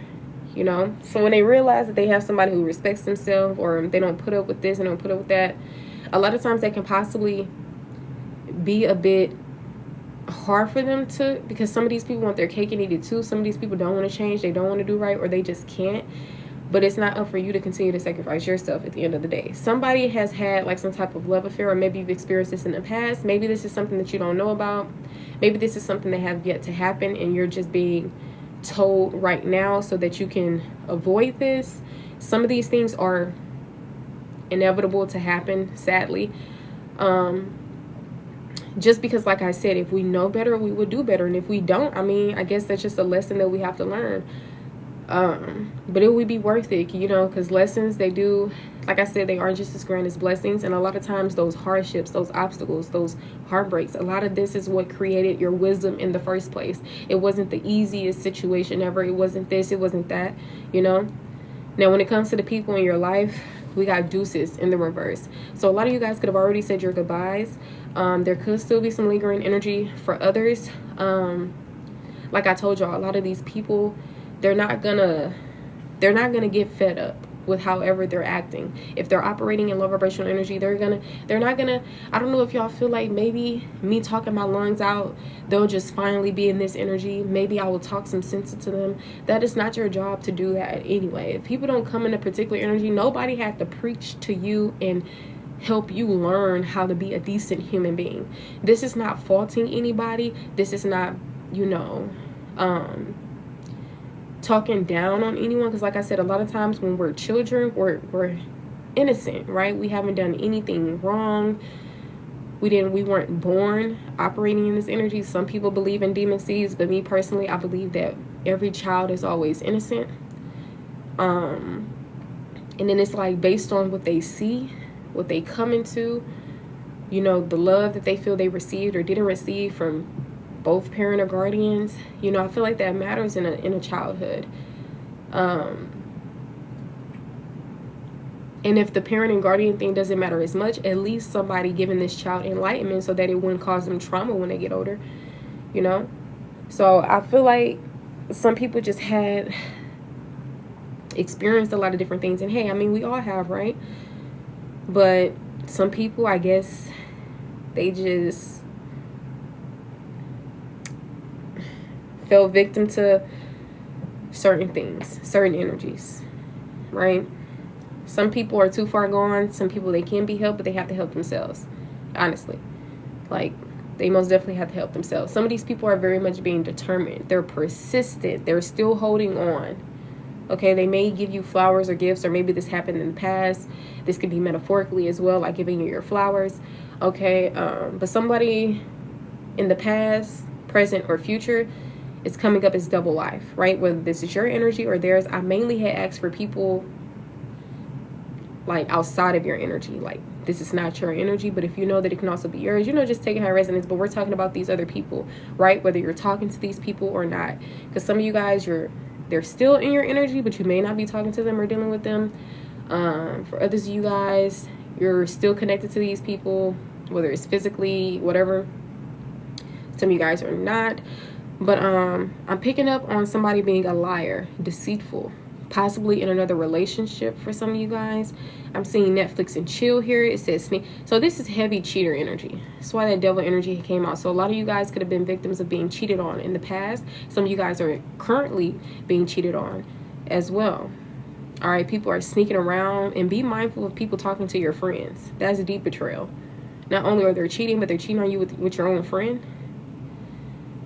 you know? So when they realize that they have somebody who respects themselves, or they don't put up with this and don't put up with that, a lot of times they can possibly be a bit hard for them to, because some of these people want their cake and eat it too. Some of these people don't want to change, they don't want to do right, or they just can't. But it's not up for you to continue to sacrifice yourself at the end of the day. Somebody has had like some type of love affair, or maybe you've experienced this in the past. Maybe this is something that you don't know about. Maybe this is something that has yet to happen, and you're just being told right now so that you can avoid this. Some of these things are inevitable to happen, sadly. Just because, like I said, if we know better, we would do better. And if we don't, I mean, I guess that's just a lesson that we have to learn. But it would be worth it, you know, because lessons, they do, like I said, they aren't just as grand as blessings. And a lot of times those hardships, those obstacles, those heartbreaks, a lot of this is what created your wisdom in the first place. It wasn't the easiest situation ever. It wasn't this, it wasn't that, you know. Now, when it comes to the people in your life, we got deuces in the reverse. So a lot of you guys could have already said your goodbyes. There could still be some lingering energy for others. Like I told y'all, a lot of these people, they're not gonna get fed up with however they're acting. If they're operating in low vibrational energy, they're not gonna, I don't know if y'all feel like maybe me talking my lungs out, they'll just finally be in this energy. Maybe I will talk some sense into them. That is not your job to do that anyway. If people don't come in a particular energy, nobody had to preach to you and help you learn how to be a decent human being. This is not faulting anybody. This is not, you know, talking down on anyone, because like I said, a lot of times when we're children, we're innocent, right? We haven't done anything wrong. We weren't born operating in this energy. Some people believe in demon seeds, but me personally, I believe that every child is always innocent. And then it's like based on what they see, what they come into, you know, the love that they feel they received or didn't receive from both parent or guardians. You know, I feel like that matters in a childhood. And if the parent and guardian thing doesn't matter as much, at least somebody giving this child enlightenment so that it wouldn't cause them trauma when they get older, you know. So I feel like some people just had experienced a lot of different things, and hey, I mean, we all have, right? But some people, I guess, they just fell victim to certain things, certain energies, right? Some people are too far gone. Some people, they can be helped, but they have to help themselves, honestly. Like, They most definitely have to help themselves. Some of these people are very much being determined. They're persistent. They're still holding on. Okay, they may give you flowers or gifts, or maybe this happened in the past. This could be metaphorically as well, like giving you your flowers. Okay, but somebody in the past, present, or future is coming up as double life, right? Whether this is your energy or theirs. I mainly had asked for people like outside of your energy. Like, this is not your energy, but if you know that it can also be yours, you know, just take it high resonance. But we're talking about these other people, right? Whether you're talking to these people or not. Because some of you guys, they're still in your energy, but you may not be talking to them or dealing with them. For others of you guys, you're still connected to these people, whether it's physically, whatever. Some of you guys are not. But I'm picking up on somebody being a liar, deceitful, possibly in another relationship for some of you guys. I'm seeing Netflix and chill here. It says sneak. So this is heavy cheater energy. That's why that devil energy came out. So a lot of you guys could have been victims of being cheated on in the past. Some of you guys are currently being cheated on as well. All right, people are sneaking around, and be mindful of people talking to your friends. That's a deep betrayal. Not only are they cheating, but they're cheating on you with your own friend.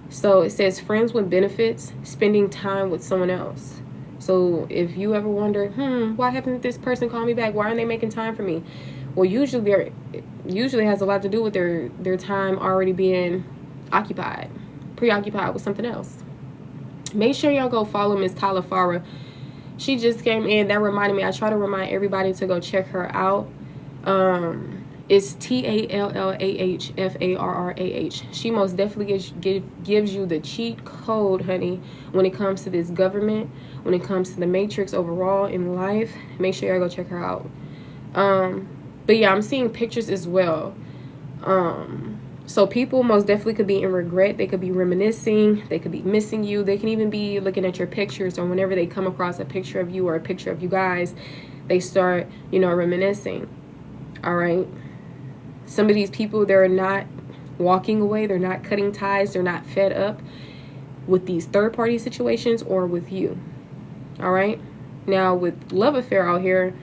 So it says friends with benefits, spending time with someone else. So if you ever wonder, why haven't this person called me back? Why aren't they making time for me? Well, usually has a lot to do with their time already being preoccupied with something else. Make sure y'all go follow Miss Tyler Farah. She just came in. That reminded me. I try to remind everybody to go check her out. It's TALLAHFARRAH. She most definitely gives you the cheat code, honey, when it comes to this government, when it comes to the matrix overall in life. Make sure y'all go check her out. But yeah, I'm seeing pictures as well. So people most definitely could be in regret. They could be reminiscing. They could be missing you. They can even be looking at your pictures, or whenever they come across a picture of you or a picture of you guys, they start, reminiscing. All right. Some of these people, they're not walking away. They're not cutting ties. They're not fed up with these third-party situations or with you. All right. Now, with love affair out here,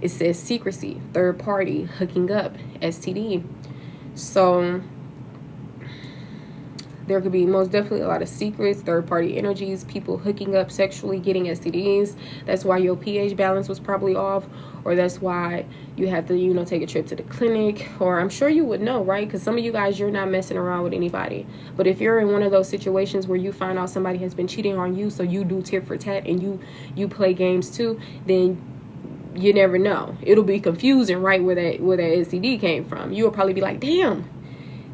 it says secrecy, third party, hooking up, STD. So there could be most definitely a lot of secrets, third-party energies, people hooking up sexually, getting STDs. That's why your pH balance was probably off, or that's why you had to, take a trip to the clinic. Or I'm sure you would know, right? Because some of you guys, you're not messing around with anybody. But if you're in one of those situations where you find out somebody has been cheating on you, so you do tit for tat and you play games too, then you never know. It'll be confusing, right, where that STD came from. You'll probably be like, damn,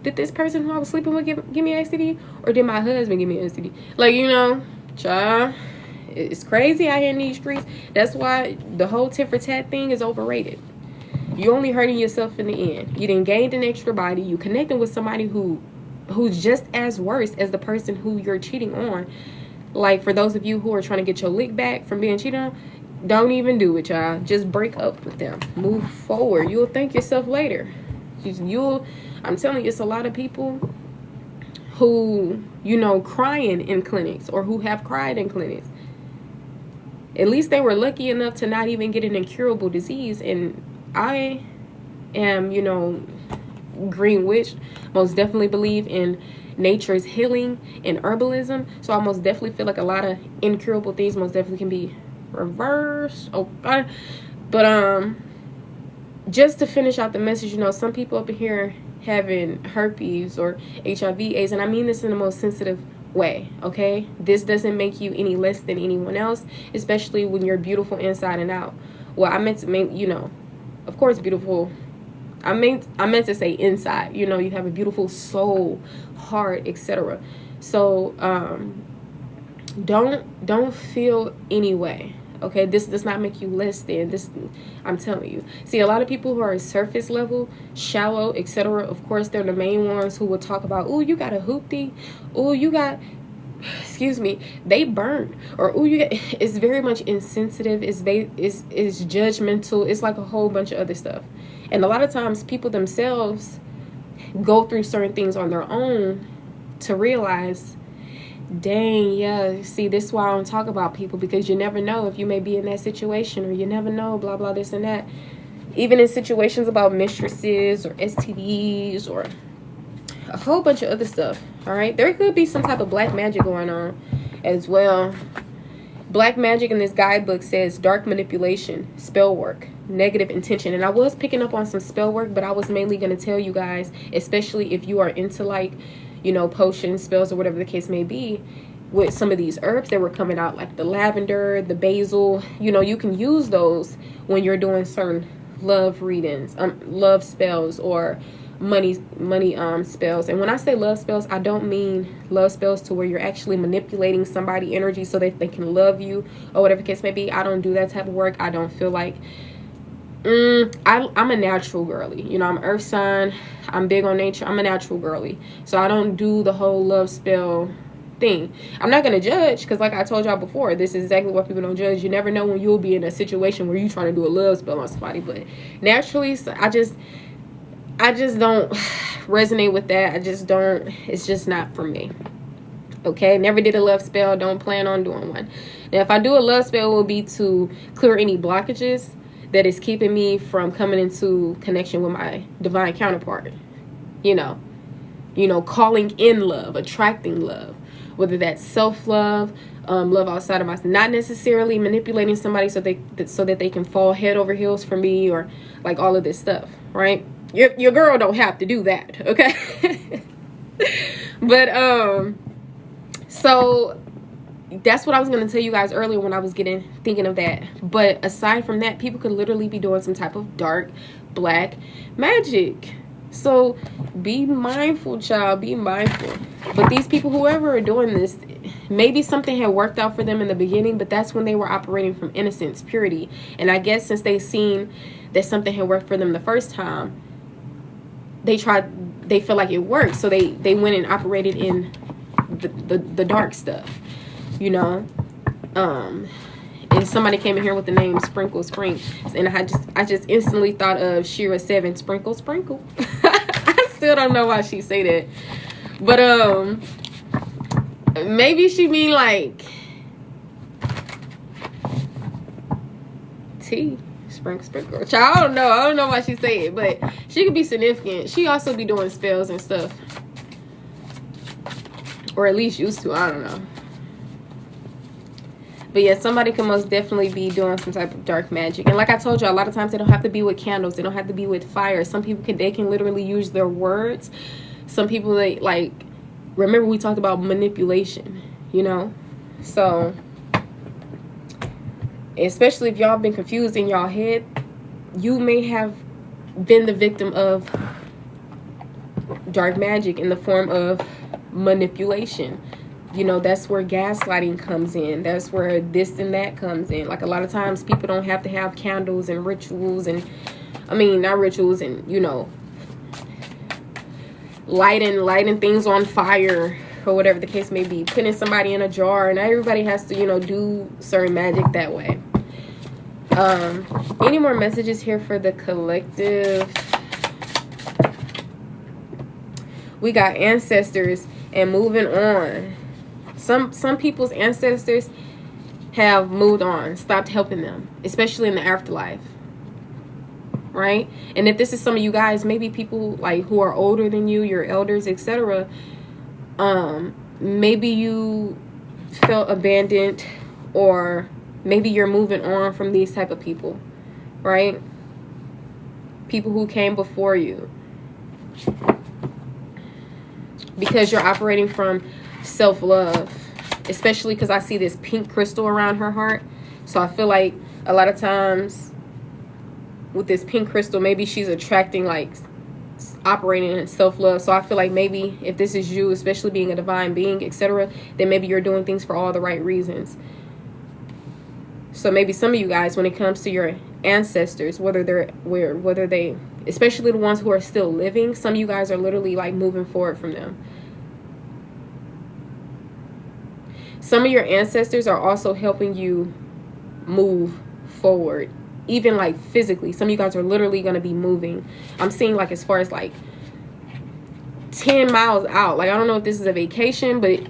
did this person who I was sleeping with give me an STD? Or did my husband give me an STD? Like, child, it's crazy out here in these streets. That's why the whole tit for tat thing is overrated. You're only hurting yourself in the end. You done gained an extra body. You connecting with somebody who's just as worse as the person who you're cheating on. Like, for those of you who are trying to get your lick back from being cheated on, don't even do it, y'all. Just break up with them. Move forward. You'll thank yourself later. I'm telling you, it's a lot of people who, crying in clinics, or who have cried in clinics. At least they were lucky enough to not even get an incurable disease. And I am, Green Witch, most definitely believe in nature's healing and herbalism. So I most definitely feel like a lot of incurable things most definitely can be reversed. Okay. But just to finish out the message, some people up in here having herpes or HIV, AIDS, and I mean this in the most sensitive way, okay? This doesn't make you any less than anyone else, especially when you're beautiful inside and out. Well, I meant to make, of course, beautiful. I meant to say inside. You have a beautiful soul, heart, etc. So don't feel any way. Okay, this does not make you less than this. I'm telling you. See, a lot of people who are surface level, shallow, etc. Of course, they're the main ones who will talk about, oh, you got a hoopty, oh, you got, excuse me, they burned, or oh, you got. It's very much insensitive. It's judgmental. It's like a whole bunch of other stuff. And a lot of times, people themselves go through certain things on their own to realize, dang, yeah, see, this is why I don't talk about people, because you never know if you may be in that situation, or you never know, blah, blah, this and that. Even in situations about mistresses or STDs or a whole bunch of other stuff. All right, there could be some type of black magic going on as well. Black magic in this guidebook says dark manipulation, spell work, negative intention. And I was picking up on some spell work, but I was mainly going to tell you guys, especially if you are into like, you know, potions, spells, or whatever the case may be, with some of these herbs that were coming out, like the lavender, the basil, you know, you can use those when you're doing certain love readings, love spells, or money spells. And when I say love spells, I don't mean love spells to where you're actually manipulating somebody energy so that they can love you or whatever the case may be. I don't do that type of work. I don't feel like I'm a natural girly, you know. I'm earth sign, I'm big on nature, I'm a natural girly, so I don't do the whole love spell thing. I'm not going to judge, because like I told y'all before, this is exactly what people don't judge. You never know when you'll be in a situation where you're trying to do a love spell on somebody. But naturally, so I just don't resonate with that. I just don't, it's just not for me. Okay, never did a love spell, don't plan on doing one. Now if I do a love spell, it will be to clear any blockages that is keeping me from coming into connection with my divine counterpart. You know, calling in love, attracting love, whether that's self-love, love outside of myself, not necessarily manipulating somebody so that they can fall head over heels for me, or like all of this stuff, right? Your girl don't have to do that, okay? But so that's what I was going to tell you guys earlier when I was thinking of that. But aside from that, people could literally be doing some type of dark black magic. So be mindful, child, be mindful. But these people, whoever are doing this, maybe something had worked out for them in the beginning, but that's when they were operating from innocence, purity. And I guess since they've seen that something had worked for them the first time, they feel like it worked. So they went and operated in the dark stuff, you know. And somebody came in here with the name Sprinkle Sprink, and I just instantly thought of Shira 7, Sprinkle Sprinkle. I still don't know why she say that, but maybe she mean like tea, sprinkle. Child, I don't know why she say it, but she could be significant. She also be doing spells and stuff, or at least used to. I don't know. But yeah, somebody can most definitely be doing some type of dark magic. And like I told you, a lot of times they don't have to be with candles. They don't have to be with fire. Some people they can literally use their words. Some people, they like, remember we talked about manipulation, you know? So, especially if y'all been confused in y'all head, you may have been the victim of dark magic in the form of manipulation. You know, that's where gaslighting comes in. That's where this and that comes in. Like, a lot of times people don't have to have candles and rituals, and I mean, not rituals, and, you know, lighting things on fire or whatever the case may be, putting somebody in a jar. And everybody has to, you know, do certain magic that way. Any more messages here for the collective? We got ancestors and moving on. Some people's ancestors have moved on, stopped helping them, especially in the afterlife, right? And if this is some of you guys, maybe people like who are older than you, your elders, etc., maybe you felt abandoned, or maybe you're moving on from these type of people, right? People who came before you, because you're operating from self-love, especially because I see this pink crystal around her heart. So I feel like a lot of times with this pink crystal, maybe she's attracting, like, operating in self-love. So I feel like maybe if this is you, especially being a divine being, etc., then maybe you're doing things for all the right reasons. So maybe some of you guys, when it comes to your ancestors, whether they, especially the ones who are still living, some of you guys are literally like moving forward from them. Some of your ancestors are also helping you move forward, even like physically. Some of you guys are literally going to be moving. I'm seeing like as far as like 10 miles out. Like, I don't know if this is a vacation, but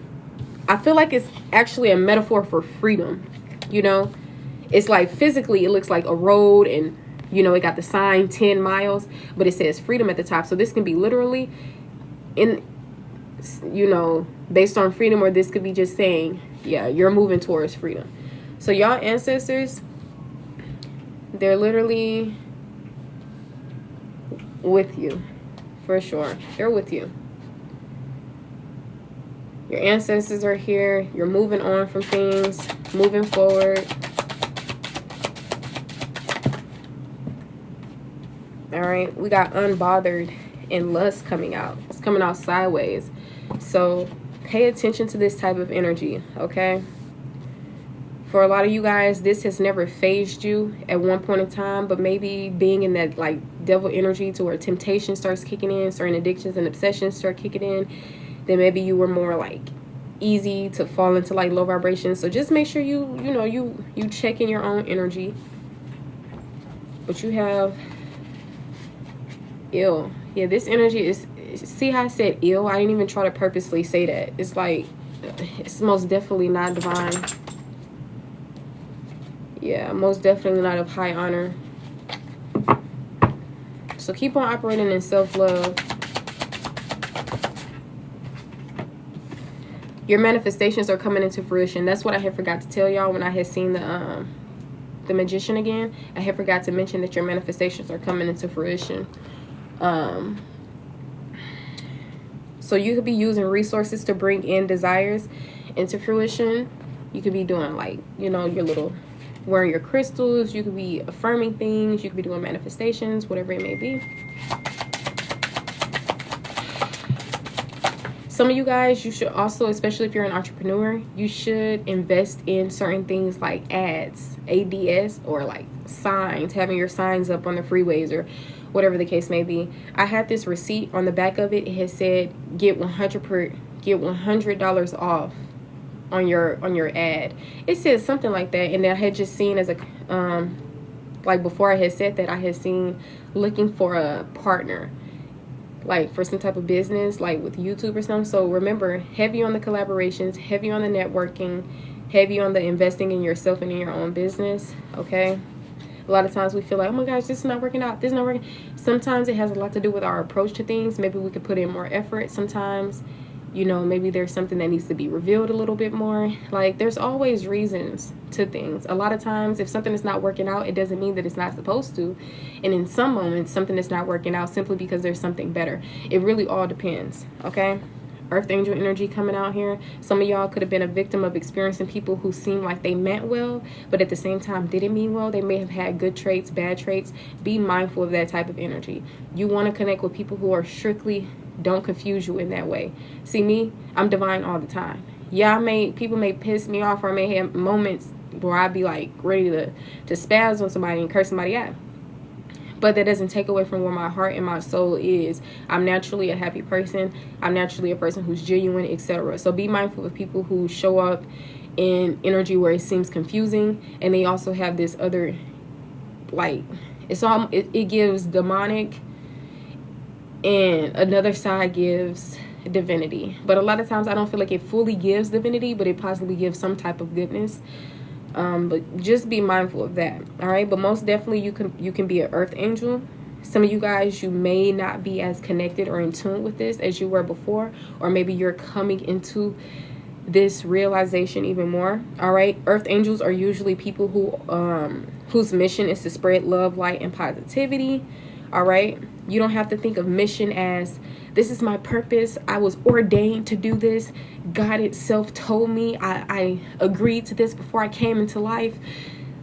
I feel like it's actually a metaphor for freedom. You know, it's like physically it looks like a road, and you know, it got the sign 10 miles, but it says freedom at the top. So this can be literally in, you know, based on freedom, or this could be just saying, yeah, you're moving towards freedom. So y'all ancestors, they're literally with you, for sure. They're with you. Your ancestors are here. You're moving on from things, moving forward. All right, we got unbothered and lust coming out. It's coming out sideways. So pay attention to this type of energy, okay? For a lot of you guys, this has never phased you at one point in time, but maybe being in that like devil energy to where temptation starts kicking in, certain addictions and obsessions start kicking in, then maybe you were more like easy to fall into like low vibrations. So just make sure you check in your own energy. But you have ill. Yeah, this energy is, see how I said ill? I didn't even try to purposely say that. It's like, it's most definitely not divine. Yeah, most definitely not of high honor. So keep on operating in self-love. Your manifestations are coming into fruition. That's what I had forgot to tell y'all when I had seen the Magician again. I had forgot to mention that your manifestations are coming into fruition. So you could be using resources to bring in desires into fruition. You could be doing like, you know, your little, wearing your crystals. You could be affirming things. You could be doing manifestations, whatever it may be. Some of you guys, you should also, especially if you're an entrepreneur, you should invest in certain things like ads, ADS, or like signs, having your signs up on the freeways or whatever the case may be. I had this receipt on the back of it. It had said get $100 off on your ad. It said something like that, and then I had just seen as a like before I had said that, I had seen looking for a partner, like for some type of business, like with YouTube or something. So remember, heavy on the collaborations, heavy on the networking, heavy on the investing in yourself and in your own business, okay? A lot of times we feel like, oh my gosh, this is not working out, this is not working. Sometimes it has a lot to do with our approach to things. Maybe we could put in more effort. Sometimes, you know, maybe there's something that needs to be revealed a little bit more. Like, there's always reasons to things. A lot of times, if something is not working out, it doesn't mean that it's not supposed to. And in some moments, something is not working out simply because there's something better. It really all depends, okay? Earth angel energy coming out here. Some of y'all could have been a victim of experiencing people who seemed like they meant well, but at the same time didn't mean well. They may have had good traits, bad traits. Be mindful of that type of energy. You want to connect with people who are strictly, don't confuse you in that way. See me, I'm divine all the time. Yeah, people may piss me off, or I may have moments where I'd be like ready to spaz on somebody and curse somebody out. But that doesn't take away from where my heart and my soul is. I'm naturally a happy person. I'm naturally a person who's genuine, etc. So be mindful of people who show up in energy where it seems confusing, and they also have this other, like, it gives demonic, and another side gives divinity. But a lot of times I don't feel like it fully gives divinity, but it possibly gives some type of goodness. But just be mindful of that. All right, but most definitely you can be an earth angel. Some of you guys, you may not be as connected or in tune with this as you were before, or maybe you're coming into this realization even more. All right, earth angels are usually people who whose mission is to spread love, light, and positivity. All right, you don't have to think of mission as, this is my purpose, I was ordained to do this, God itself told me, I agreed to this before I came into life.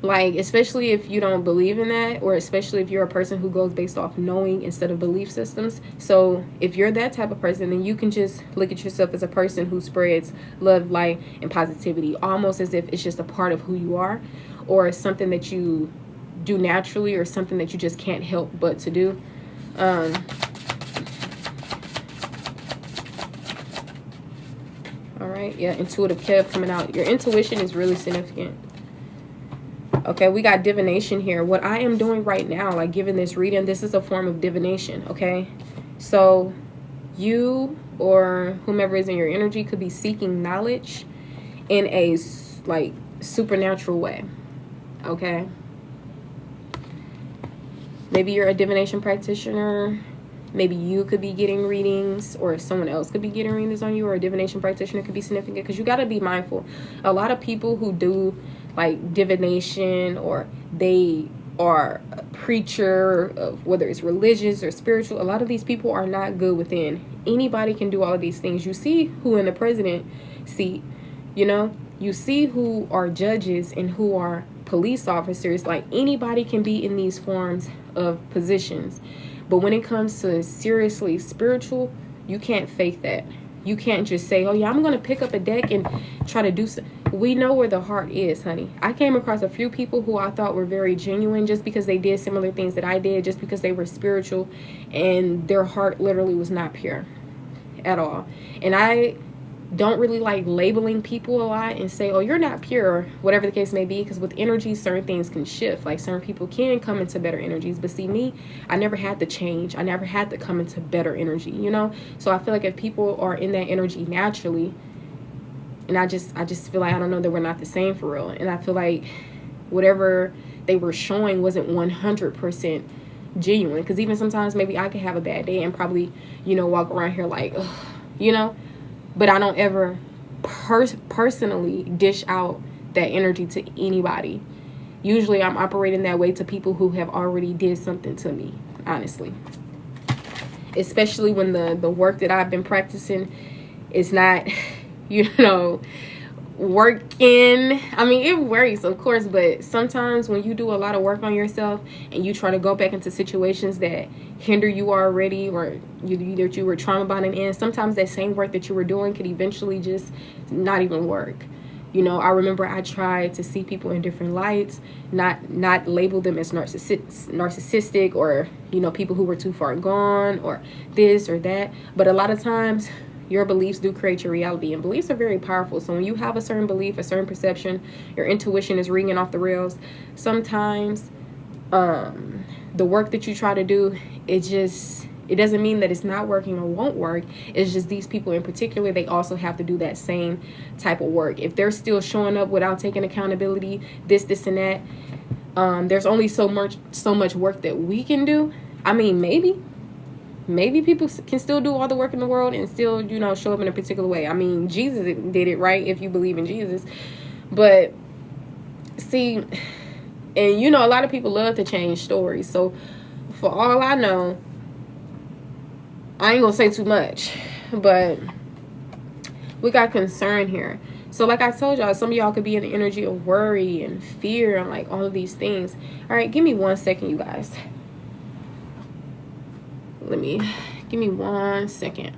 Like, especially if you don't believe in that, or especially if you're a person who goes based off knowing instead of belief systems. So if you're that type of person, then you can just look at yourself as a person who spreads love, light, and positivity, almost as if it's just a part of who you are, or something that you do naturally, or something that you just can't help but to do. All right, yeah, intuitive Kev coming out. Your intuition is really significant. Okay, we got divination here. What I am doing right now, like giving this reading, this is a form of divination, okay? So you or whomever is in your energy could be seeking knowledge in a like supernatural way, okay? Maybe you're a divination practitioner. maybe you could be getting readings, or someone else could be getting readings on you, or a divination practitioner could be significant, because you got to be mindful. A lot of people who do like divination, or they are a preacher of whether it's religious or spiritual, a lot of these people are not good within. Anybody can do all of these things. You see who in the president seat, you know, you see who are judges and who are police officers. Like, anybody can be in these forms of positions. But when it comes to seriously spiritual, you can't fake that. You can't just say, oh yeah, I'm going to pick up a deck and try to do something. We know where the heart is, honey. I came across a few people who I thought were very genuine just because they did similar things that I did, just because they were spiritual, and their heart literally was not pure at all. And I don't really like labeling people a lot and say, oh, you're not pure, or whatever the case may be, because with energy, certain things can shift. Like, certain people can come into better energies, but see, me, I never had to change. I never had to come into better energy, you know? So I feel like if people are in that energy naturally, and I just feel like, I don't know, that we're not the same for real. And I feel like whatever they were showing wasn't 100% genuine, because even sometimes maybe I could have a bad day and probably, you know, walk around here like, ugh, you know, but I don't ever personally dish out that energy to anybody. Usually I'm operating that way to people who have already did something to me, honestly. Especially when the work that I've been practicing is not, you know, working. I mean, it works, of course, but sometimes when you do a lot of work on yourself and you try to go back into situations that hinder you already, or that you were trauma bonding in, sometimes that same work that you were doing could eventually just not even work. You know, I remember I tried to see people in different lights, not label them as narcissistic, or, you know, people who were too far gone, or this or that. But a lot of times your beliefs do create your reality, and beliefs are very powerful. So when you have a certain belief, a certain perception, your intuition is ringing off the rails. Sometimes the work that you try to do, it doesn't mean that it's not working or won't work. It's just these people in particular, they also have to do that same type of work. If they're still showing up without taking accountability, this and that, there's only so much work that we can do. I mean, maybe people can still do all the work in the world and still, you know, show up in a particular way. I mean, Jesus did it, right? If you believe in Jesus. But see, and you know, a lot of people love to change stories. So for all I know, I ain't gonna say too much, but we got concern here. So like I told y'all, some of y'all could be in the energy of worry and fear and like all of these things. All right, give me 1 second, you guys. Give me 1 second.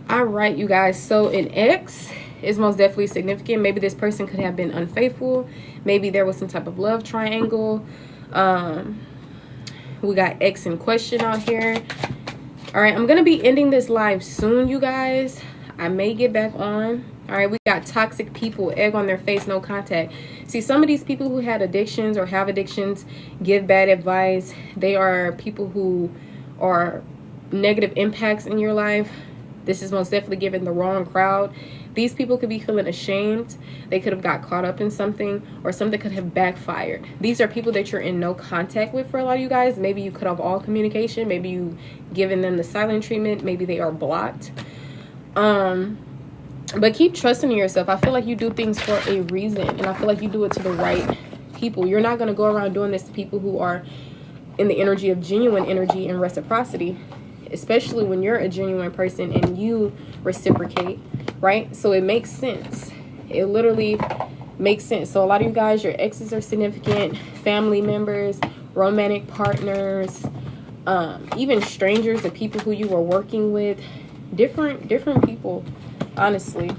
All right, you guys. So an ex is most definitely significant. Maybe this person could have been unfaithful. Maybe there was some type of love triangle. We got ex in question out here. All right, I'm gonna be ending this live soon, you guys. I may get back on. All right, we got toxic people, egg on their face, no contact. See, some of these people who had addictions or have addictions give bad advice. They are people who are negative impacts in your life. This is most definitely giving the wrong crowd. These people could be feeling ashamed. They could have got caught up in something, or something could have backfired. These are people that you're in no contact with for a lot of you guys. Maybe you cut off all communication. Maybe you given them the silent treatment. Maybe they are blocked. But keep trusting in yourself. I feel like you do things for a reason, and I feel like you do it to the right people. You're not going to go around doing this to people who are in the energy of genuine energy and reciprocity, especially when you're a genuine person and you reciprocate, right? So it makes sense. It literally makes sense. So a lot of you guys, your exes are significant, family members, romantic partners, even strangers, the people who you were working with, different people, honestly.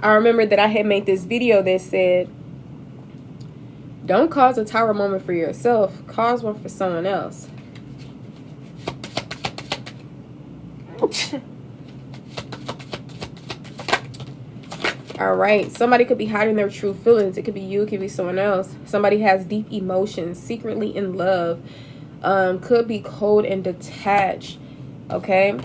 I remember that I had made this video that said, don't cause a tower moment for yourself, cause one for someone else. All right, somebody could be hiding their true feelings. It could be you, it could be someone else. Somebody has deep emotions, secretly in love, could be cold and detached, okay?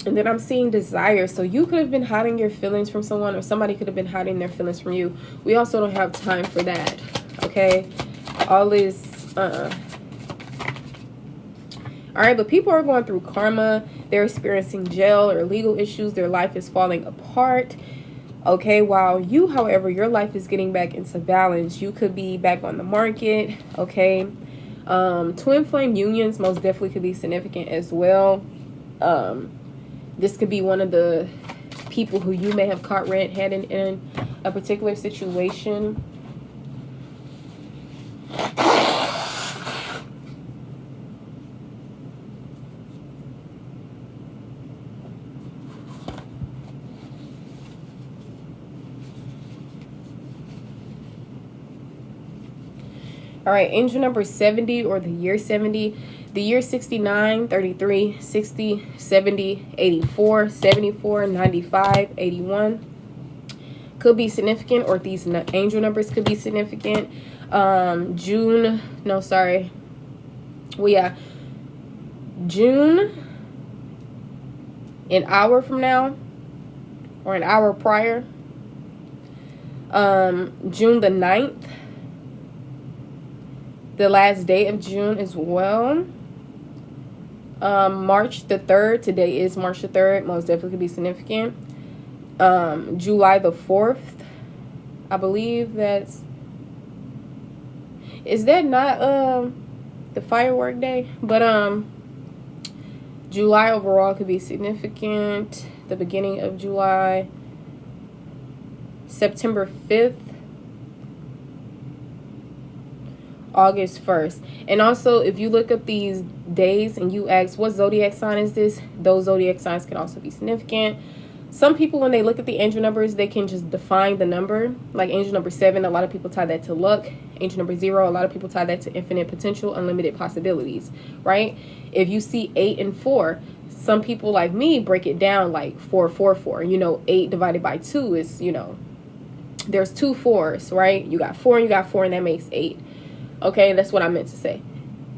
And then I'm seeing desire. So you could have been hiding your feelings from someone, or somebody could have been hiding their feelings from you. We also don't have time for that, okay? All this, all right, but people are going through karma. They're experiencing jail or legal issues. Their life is falling apart, okay? While you, however, your life is getting back into balance. You could be back on the market, okay? Twin flame unions most definitely could be significant as well. This could be one of the people who you may have caught red-handed in a particular situation. All right, angel number 70, or the year 70. The year 69, 33, 60, 70, 84, 74, 95, 81 could be significant, or these angel numbers could be significant. June, an hour from now, or an hour prior. June the 9th, the last day of June as well. March the 3rd, today is March the 3rd, most definitely could be significant. July the 4th, I believe is that not the firework day? But July overall could be significant. The beginning of July. September 5th. August 1st. And also, if you look up these days and you ask what zodiac sign is this, those zodiac signs can also be significant. Some people, when they look at the angel numbers, they can just define the number. Like angel number 7, a lot of people tie that to luck. Angel number 0, a lot of people tie that to infinite potential, unlimited possibilities, right? If you see 8 and 4, some people like me break it down like 4, 4, 4. 8 divided by 2 is, there's 2 4s, right? You got 4 and you got 4, and that makes 8. Okay, that's what I meant to say.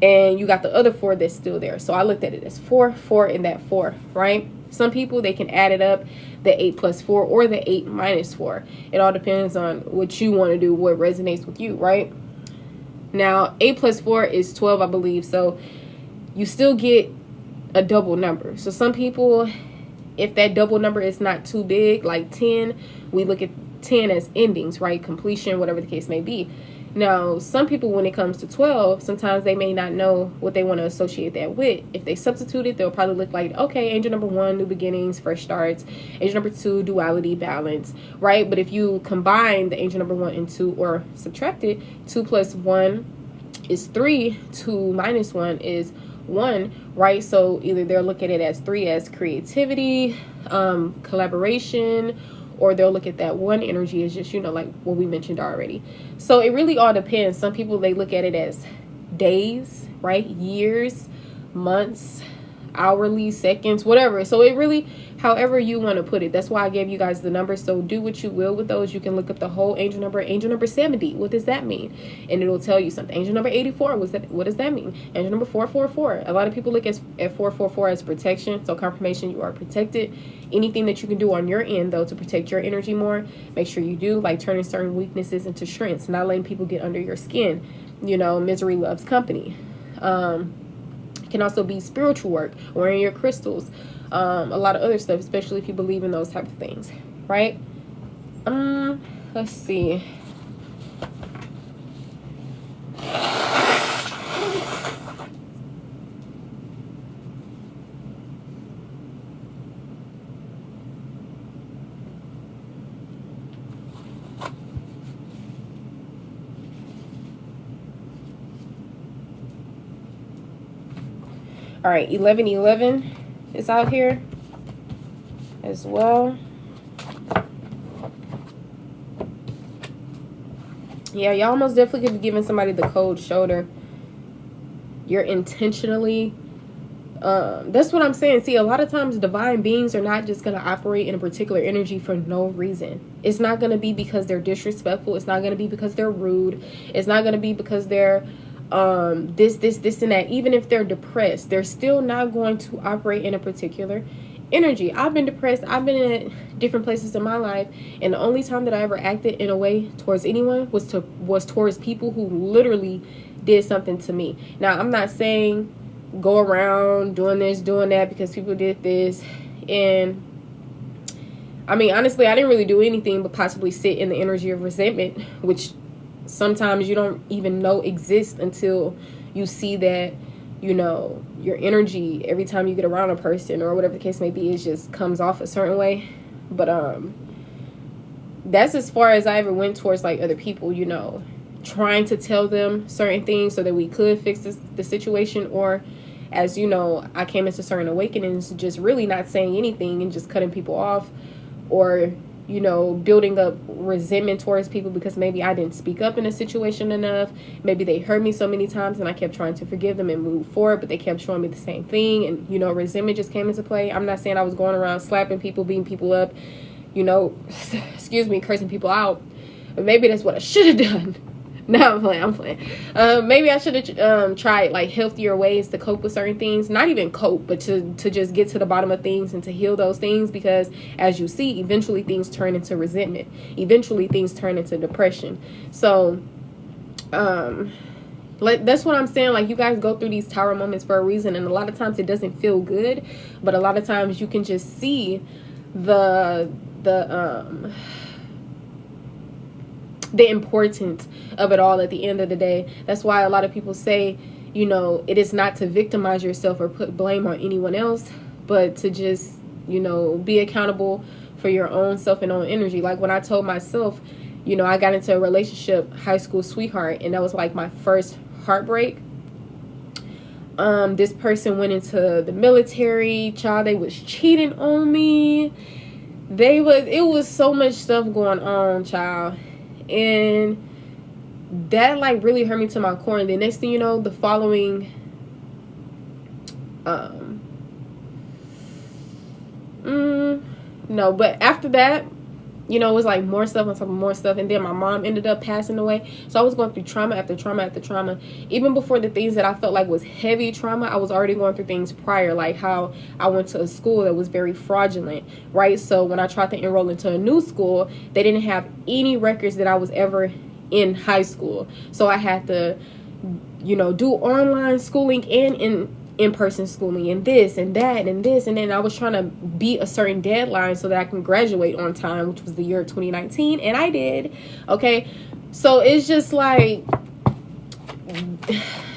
And you got the other 4 that's still there. So I looked at it as 4, 4, and that 4, right? Some people, they can add it up, the 8 plus 4 or the 8 minus 4. It all depends on what you want to do, what resonates with you, right? Now, 8 plus 4 is 12, I believe. So you still get a double number. So some people, if that double number is not too big, like 10, we look at 10 as endings, right? Completion, whatever the case may be. Now, some people, when it comes to 12, sometimes they may not know what they want to associate that with. If they substitute it, they'll probably look like, okay, angel number 1, new beginnings, fresh starts. Angel number 2, duality, balance, right? But if you combine the angel number 1 and 2, or subtract it, 2 plus 1 is 3, 2 minus 1 is 1, right? So either they'll look at it as 3 as creativity, collaboration, or they'll look at that 1 energy as just, like what we mentioned already. So it really all depends. Some people, they look at it as days, right? Years, months, hourly, seconds, whatever. So it really, however you want to put it. That's why I gave you guys the numbers. So do what you will with those. You can look up the whole angel number 70. What does that mean? And it'll tell you something. Angel number 84. What does that mean? Angel number 444. A lot of people look at 444 as protection. So confirmation you are protected. Anything that you can do on your end, though, to protect your energy more, make sure you do, like turning certain weaknesses into strengths, not letting people get under your skin. You know, misery loves company. It can also be spiritual work, wearing your crystals, a lot of other stuff, especially if you believe in those type of things, right? Let's see. All right, 1111 is out here as well. Yeah, y'all most definitely could be giving somebody the cold shoulder. You're intentionally, that's what I'm saying. See, a lot of times divine beings are not just going to operate in a particular energy for no reason. It's not going to be because they're disrespectful. It's not going to be because they're rude. It's not going to be because they're this and that. Even if they're depressed, they're still not going to operate in a particular energy. I've been depressed. I've been in different places in my life, and the only time that I ever acted in a way towards anyone was towards people who literally did something to me. Now, I'm not saying go around doing this, doing that because people did this. And I mean, honestly, I didn't really do anything but possibly sit in the energy of resentment, which sometimes you don't even know exists until you see that, you know, your energy every time you get around a person or whatever the case may be, it just comes off a certain way. But that's as far as I ever went towards like other people, you know, trying to tell them certain things so that we could fix the situation. Or as you know, I came into certain awakenings just really not saying anything and just cutting people off, or you know, building up resentment towards people because maybe I didn't speak up in a situation enough. Maybe they hurt me so many times and I kept trying to forgive them and move forward, but they kept showing me the same thing. And, you know, resentment just came into play. I'm not saying I was going around slapping people, beating people up, you know, excuse me, cursing people out. But maybe that's what I should have done. No, I'm playing. Maybe I should have tried like healthier ways to cope with certain things. Not even cope, but to just get to the bottom of things and to heal those things. Because as you see, eventually things turn into resentment. Eventually things turn into depression. So, like that's what I'm saying. Like you guys go through these tower moments for a reason, and a lot of times it doesn't feel good, but a lot of times you can just see the importance of it all at the end of the day. That's why a lot of people say, you know, it is not to victimize yourself or put blame on anyone else, but to just, you know, be accountable for your own self and own energy. Like when I told myself, you know, I got into a relationship, high school sweetheart, and that was like my first heartbreak. This person went into the military, child, they was cheating on me. It was so much stuff going on, child. And that like really hurt me to my core. And the next thing you know, the following no, but after that, you know, it was like more stuff on top of more stuff. And then my mom ended up passing away. So I was going through trauma after trauma after trauma. Even before the things that I felt like was heavy trauma, I was already going through things prior, like how I went to a school that was very fraudulent, right? So when I tried to enroll into a new school, they didn't have any records that I was ever in high school. So I had to, you know, do online schooling and in-person schooling and this and that and this. And then I was trying to beat a certain deadline so that I can graduate on time, which was the year 2019. And I did. Okay. So it's just like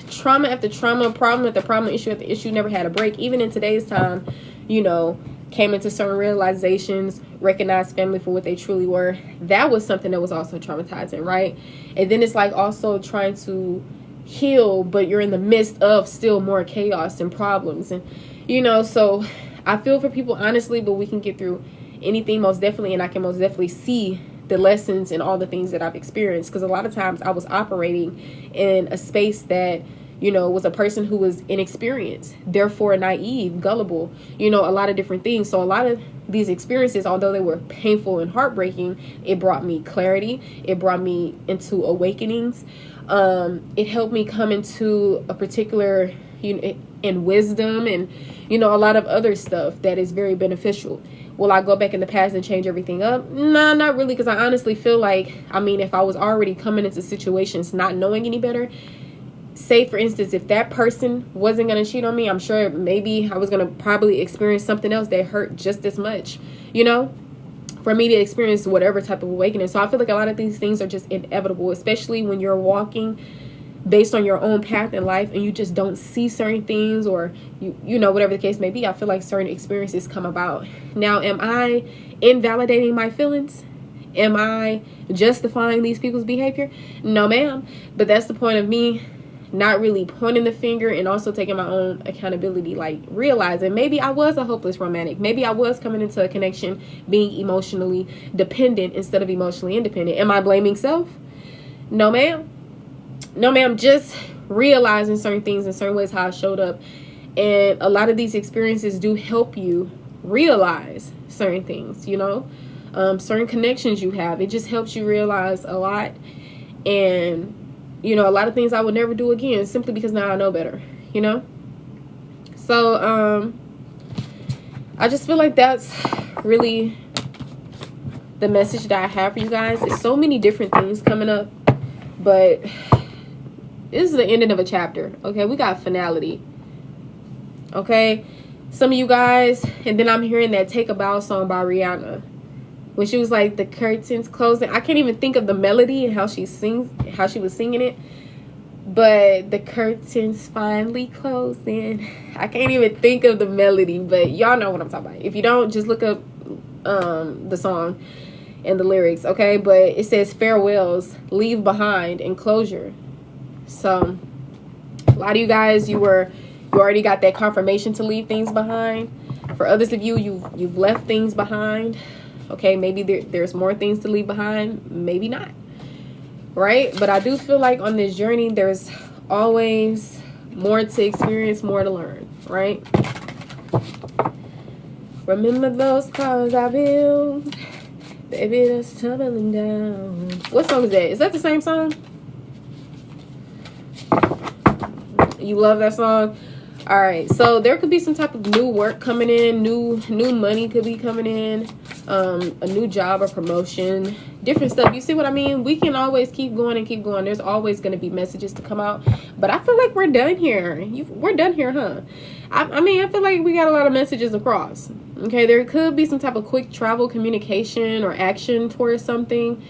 trauma after trauma, problem after problem, issue after issue, never had a break. Even in today's time, you know, came into certain realizations, recognized family for what they truly were. That was something that was also traumatizing, right? And then it's like also trying to heal, but you're in the midst of still more chaos and problems. And, you know, so I feel for people, honestly, but we can get through anything most definitely. And I can most definitely see the lessons and all the things that I've experienced. Because a lot of times I was operating in a space that, you know, was a person who was inexperienced, therefore naive, gullible, you know, a lot of different things. So a lot of these experiences, although they were painful and heartbreaking, it brought me clarity. It brought me into awakenings. It helped me come into a particular, you know, in wisdom and, you know, a lot of other stuff that is very beneficial. Will I go back in the past and change everything up? Nah, not really, because I honestly feel like, I mean, if I was already coming into situations not knowing any better, say for instance, if that person wasn't going to cheat on me, I'm sure maybe I was going to probably experience something else that hurt just as much, you know, for me to experience whatever type of awakening. So I feel like a lot of these things are just inevitable, especially when you're walking based on your own path in life and you just don't see certain things, or you know, whatever the case may be. I feel like certain experiences come about. Now, am I invalidating my feelings? Am I justifying these people's behavior? No, ma'am. But that's the point of me not really pointing the finger and also taking my own accountability, like realizing maybe I was a hopeless romantic. Maybe I was coming into a connection being emotionally dependent instead of emotionally independent. Am I blaming self? No, ma'am. No, ma'am. Just realizing certain things in certain ways, how I showed up. And a lot of these experiences do help you realize certain things, you know, certain connections you have. It just helps you realize a lot. And, you know, a lot of things I would never do again, simply because now I know better, you know. So I just feel like that's really the message that I have for you guys. There's so many different things coming up, but this is the ending of a chapter. Okay, we got finality. Okay, some of you guys, and then I'm hearing that Take a Bow song by Rihanna, when she was like, the curtains closing. I can't even think of the melody and how she was singing it, but the curtains finally closing. I can't even think of the melody, but y'all know what I'm talking about. If you don't, just look up the song and the lyrics. Okay, but it says farewells, leave behind, and closure. So a lot of you guys, you already got that confirmation to leave things behind. For others of you, you've left things behind. Okay, maybe there's more things to leave behind, maybe not, right? But I do feel like on this journey, there's always more to experience, more to learn, right? Remember those cars I built, baby, that's tumbling down. What song is that? Is that the same song? You love that song? All right, so there could be some type of new work coming in, new money could be coming in, a new job or promotion, different stuff. You see what I mean? We can always keep going and keep going. There's always going to be messages to come out, but I feel like we're done here. We're done here, huh? I mean, I feel like we got a lot of messages across. Okay, there could be some type of quick travel, communication, or action towards something.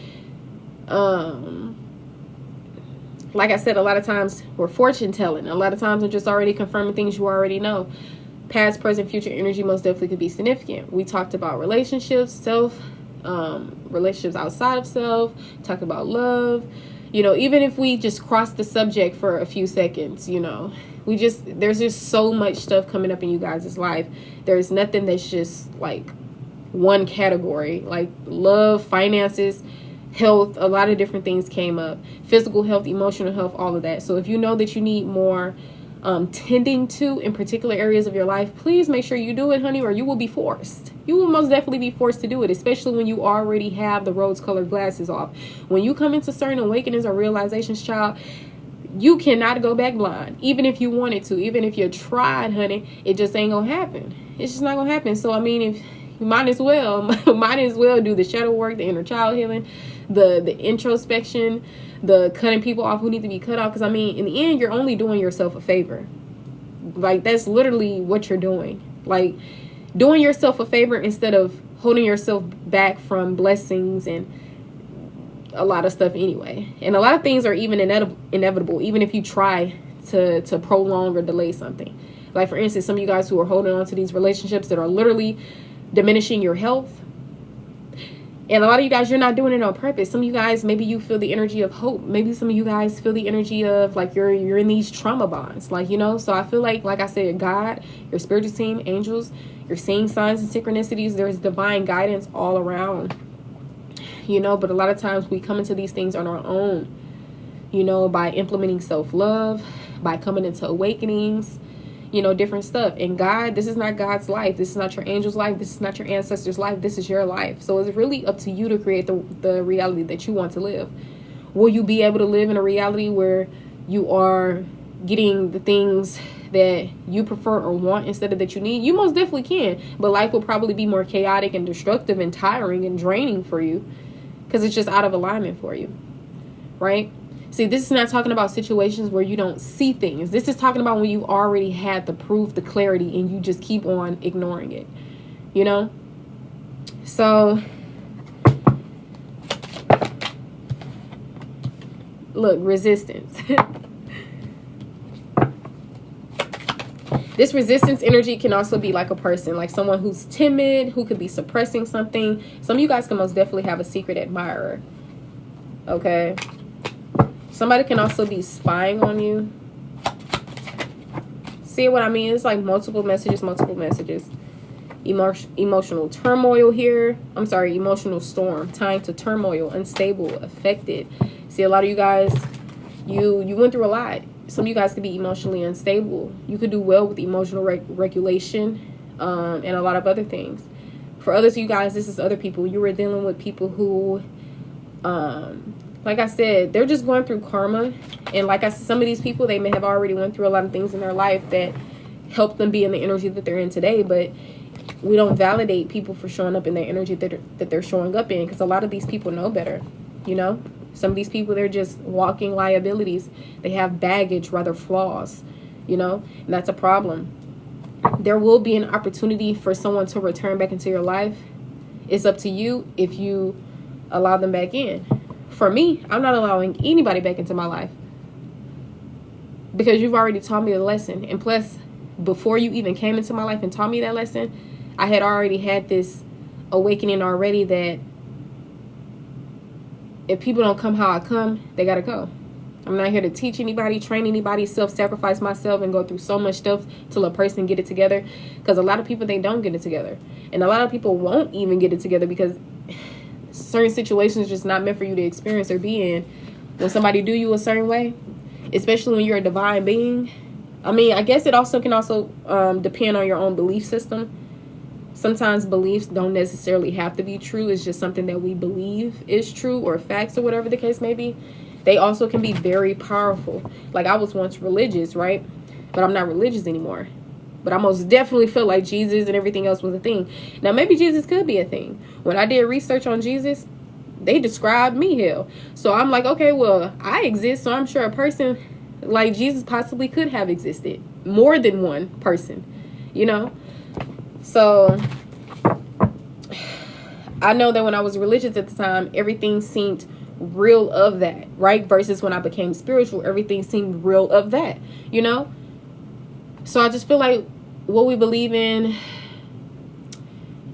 Like I said, a lot of times we're fortune telling. A lot of times we're just already confirming things you already know. Past, present, future energy most definitely could be significant. We talked about relationships, relationships outside of self, talked about love. You know, even if we just cross the subject for a few seconds, you know, there's just so much stuff coming up in you guys' life. There's nothing that's just like one category, like love, finances, health. A lot of different things came up. Physical health, emotional health, all of that. So if you know that you need more tending to in particular areas of your life, please make sure you do it, honey, or you will be forced. You will most definitely be forced to do it, especially when you already have the rose-colored glasses off. When you come into certain awakenings or realizations, child, you cannot go back blind. Even if you wanted to, even if you tried, honey, it just ain't gonna happen. It's just not gonna happen. So I mean, if you might as well do the shadow work, the inner child healing, the introspection, the cutting people off who need to be cut off. Because I mean, in the end, you're only doing yourself a favor. Like, that's literally what you're doing. Like, doing yourself a favor instead of holding yourself back from blessings and a lot of stuff anyway. And a lot of things are even inevitable, even if you try to prolong or delay something. Like, for instance, some of you guys who are holding on to these relationships that are literally diminishing your health. And a lot of you guys, you're not doing it on purpose. Some of you guys, maybe you feel the energy of hope. Maybe some of you guys feel the energy of like you're in these trauma bonds. Like, you know, so I feel like I said, God, your spiritual team, angels, you're seeing signs and synchronicities. There's divine guidance all around, you know, but a lot of times we come into these things on our own, you know, by implementing self-love, by coming into awakenings, you know, different stuff. And God, this is not God's life. This is not your angel's life. This is not your ancestors' life. This is your life. So it's really up to you to create the reality that you want to live. Will you be able to live in a reality where you are getting the things that you prefer or want instead of that you need? You most definitely can. But life will probably be more chaotic and destructive and tiring and draining for you because it's just out of alignment for you, right? See, this is not talking about situations where you don't see things. This is talking about when you already had the proof, the clarity, and you just keep on ignoring it, you know? So, look, resistance. This resistance energy can also be like a person, like someone who's timid, who could be suppressing something. Some of you guys can most definitely have a secret admirer, okay? Somebody can also be spying on you. See what I mean? It's like multiple messages, emotional turmoil here. I'm sorry, emotional storm, tying to turmoil, unstable, affected. See, a lot of you guys, you went through a lot. Some of you guys could be emotionally unstable. You could do well with emotional regulation and a lot of other things. For others of you guys, this is other people. You were dealing with people who, like I said, they're just going through karma. And like I said, some of these people, they may have already went through a lot of things in their life that helped them be in the energy that they're in today. But we don't validate people for showing up in their energy that they're showing up in, because a lot of these people know better, you know? Some of these people, they're just walking liabilities. They have baggage, rather flaws, you know, and that's a problem. There will be an opportunity for someone to return back into your life. It's up to you if you allow them back in. For me, I'm not allowing anybody back into my life because you've already taught me the lesson. And plus, before you even came into my life and taught me that lesson, I had already had this awakening already that if people don't come how I come, they gotta go. I'm not here to teach anybody, train anybody, self-sacrifice myself and go through so much stuff till a person get it together. Because a lot of people, they don't get it together. And a lot of people won't even get it together because certain situations just not meant for you to experience or be in. When somebody do you a certain way, especially when you're a divine being. I mean, I guess it also can depend on your own belief system. Sometimes beliefs don't necessarily have to be true. It's just something that we believe is true, or facts, or whatever the case may be. They also can be very powerful. Like, I was once religious, right? But I'm not religious anymore. But I most definitely feel like Jesus and everything else was a thing. Now, maybe Jesus could be a thing. When I did research on Jesus, they described me hell. So I'm like, okay, well, I exist. So I'm sure a person like Jesus possibly could have existed. More than one person, you know? So I know that when I was religious at the time, everything seemed real of that, right? Versus when I became spiritual, everything seemed real of that, you know? So I just feel like what we believe in,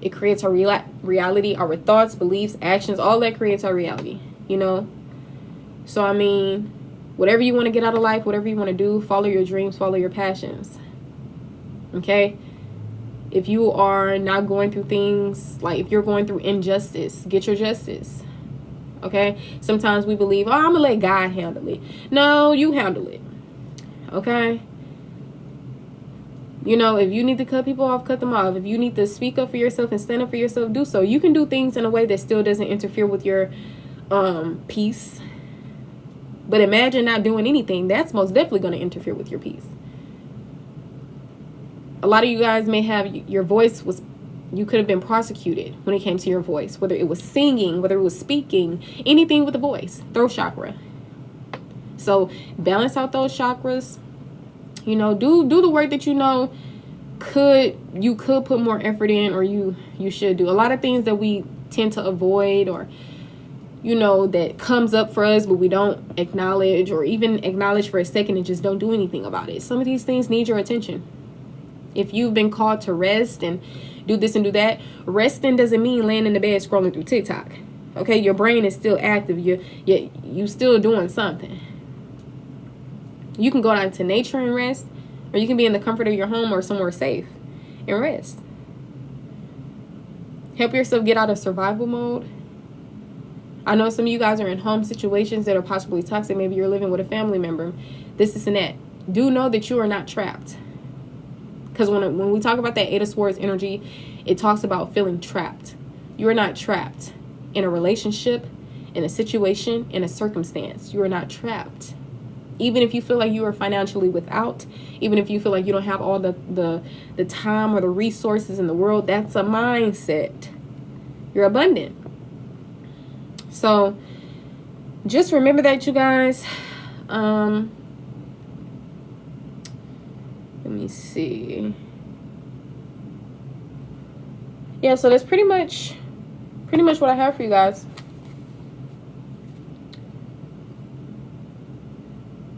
it creates our reality, our thoughts, beliefs, actions, all that creates our reality, you know? So, I mean, whatever you want to get out of life, whatever you want to do, follow your dreams, follow your passions, okay? If you are not going through things, like if you're going through injustice, get your justice. Okay? Sometimes we believe, oh, I'm going to let God handle it. No, you handle it. Okay? You know, if you need to cut people off, cut them off. If you need to speak up for yourself and stand up for yourself, do so. You can do things in a way that still doesn't interfere with your peace. But imagine not doing anything. That's most definitely going to interfere with your peace. A lot of you guys may have your voice was, you could have been prosecuted when it came to your voice, whether it was singing, whether it was speaking, anything with a voice, throat chakra. So balance out those chakras, you know, do the work that you know you could put more effort in, or you should do. A lot of things that we tend to avoid, or, you know, that comes up for us, but we don't acknowledge, or even acknowledge for a second and just don't do anything about it. Some of these things need your attention. If you've been called to rest and do this and do that, resting doesn't mean laying in the bed scrolling through TikTok. Okay, your brain is still active. You still doing something. You can go out into nature and rest, or you can be in the comfort of your home or somewhere safe and rest. Help yourself get out of survival mode. I know some of you guys are in home situations that are possibly toxic. Maybe you're living with a family member. This and that. do know that you are not trapped. Because when we talk about that Eight of Swords energy, it talks about feeling trapped. You are not trapped in a relationship, in a situation, in a circumstance. You are not trapped. Even if you feel like you are financially without, even if you feel like you don't have all the time or the resources in the world, that's a mindset. You're abundant. So just remember that, you guys. Let me see. Yeah, so that's pretty much what I have for you guys.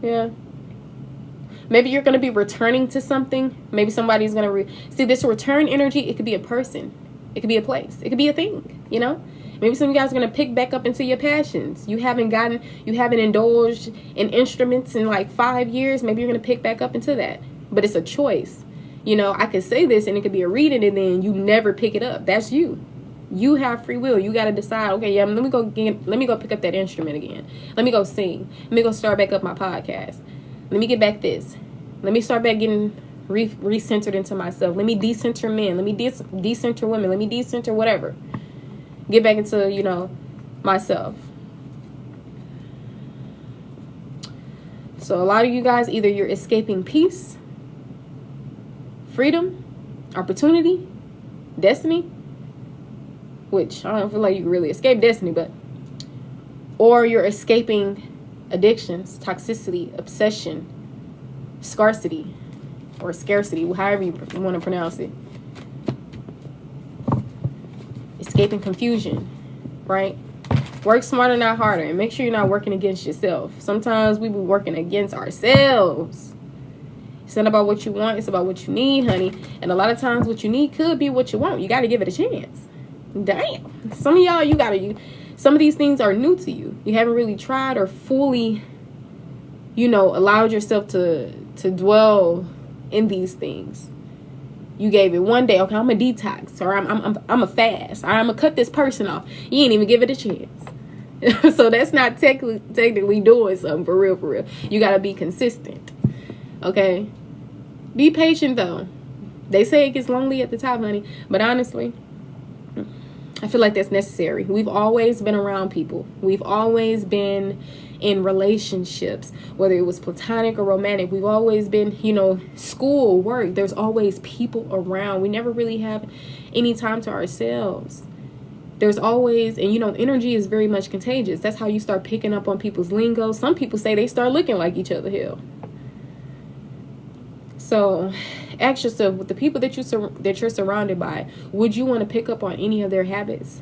Yeah. Maybe you're going to be returning to something. Maybe somebody's going to see this return energy. It could be a person. It could be a place. It could be a thing, you know? Maybe some of you guys are going to pick back up into your passions. You haven't indulged in instruments in like 5 years. Maybe you're going to pick back up into that. But it's a choice. You know, I could say this and it could be a reading and then you never pick it up. That's you. You have free will. You got to decide, okay, yeah, let me go pick up that instrument again. Let me go sing. Let me go start back up my podcast. Let me get back this. Let me start back getting recentered into myself. Let me decenter men. Let me decenter women. Let me decenter whatever. Get back into, you know, myself. So a lot of you guys, either you're escaping peace, freedom, opportunity, destiny, which I don't feel like you can really escape destiny, but, or you're escaping addictions, toxicity, obsession, scarcity, or scarcity, however you want to pronounce it. Escaping confusion, right? Work smarter, not harder, and make sure you're not working against yourself. Sometimes we be working against ourselves. It's not about what you want, it's about what you need, honey. And a lot of times what you need could be what you want. You got to give it a chance. Damn. Some of y'all, some of these things are new to you. You haven't really tried or fully, you know, allowed yourself to dwell in these things. You gave it one day, okay, I'm a detox, or I'm a fast, or I'm gonna cut this person off. You ain't even give it a chance. So that's not technically doing something for real. You gotta be consistent. Okay? Be patient though. They say it gets lonely at the top, honey. But honestly, I feel like that's necessary. We've always been around people. We've always been in relationships, whether it was platonic or romantic. We've always been, you know, school, work. There's always people around. We never really have any time to ourselves. There's always, and you know, energy is very much contagious. That's how you start picking up on people's lingo. Some people say they start looking like each other. Hell. So ask yourself, with the people that you're surrounded by, would you want to pick up on any of their habits?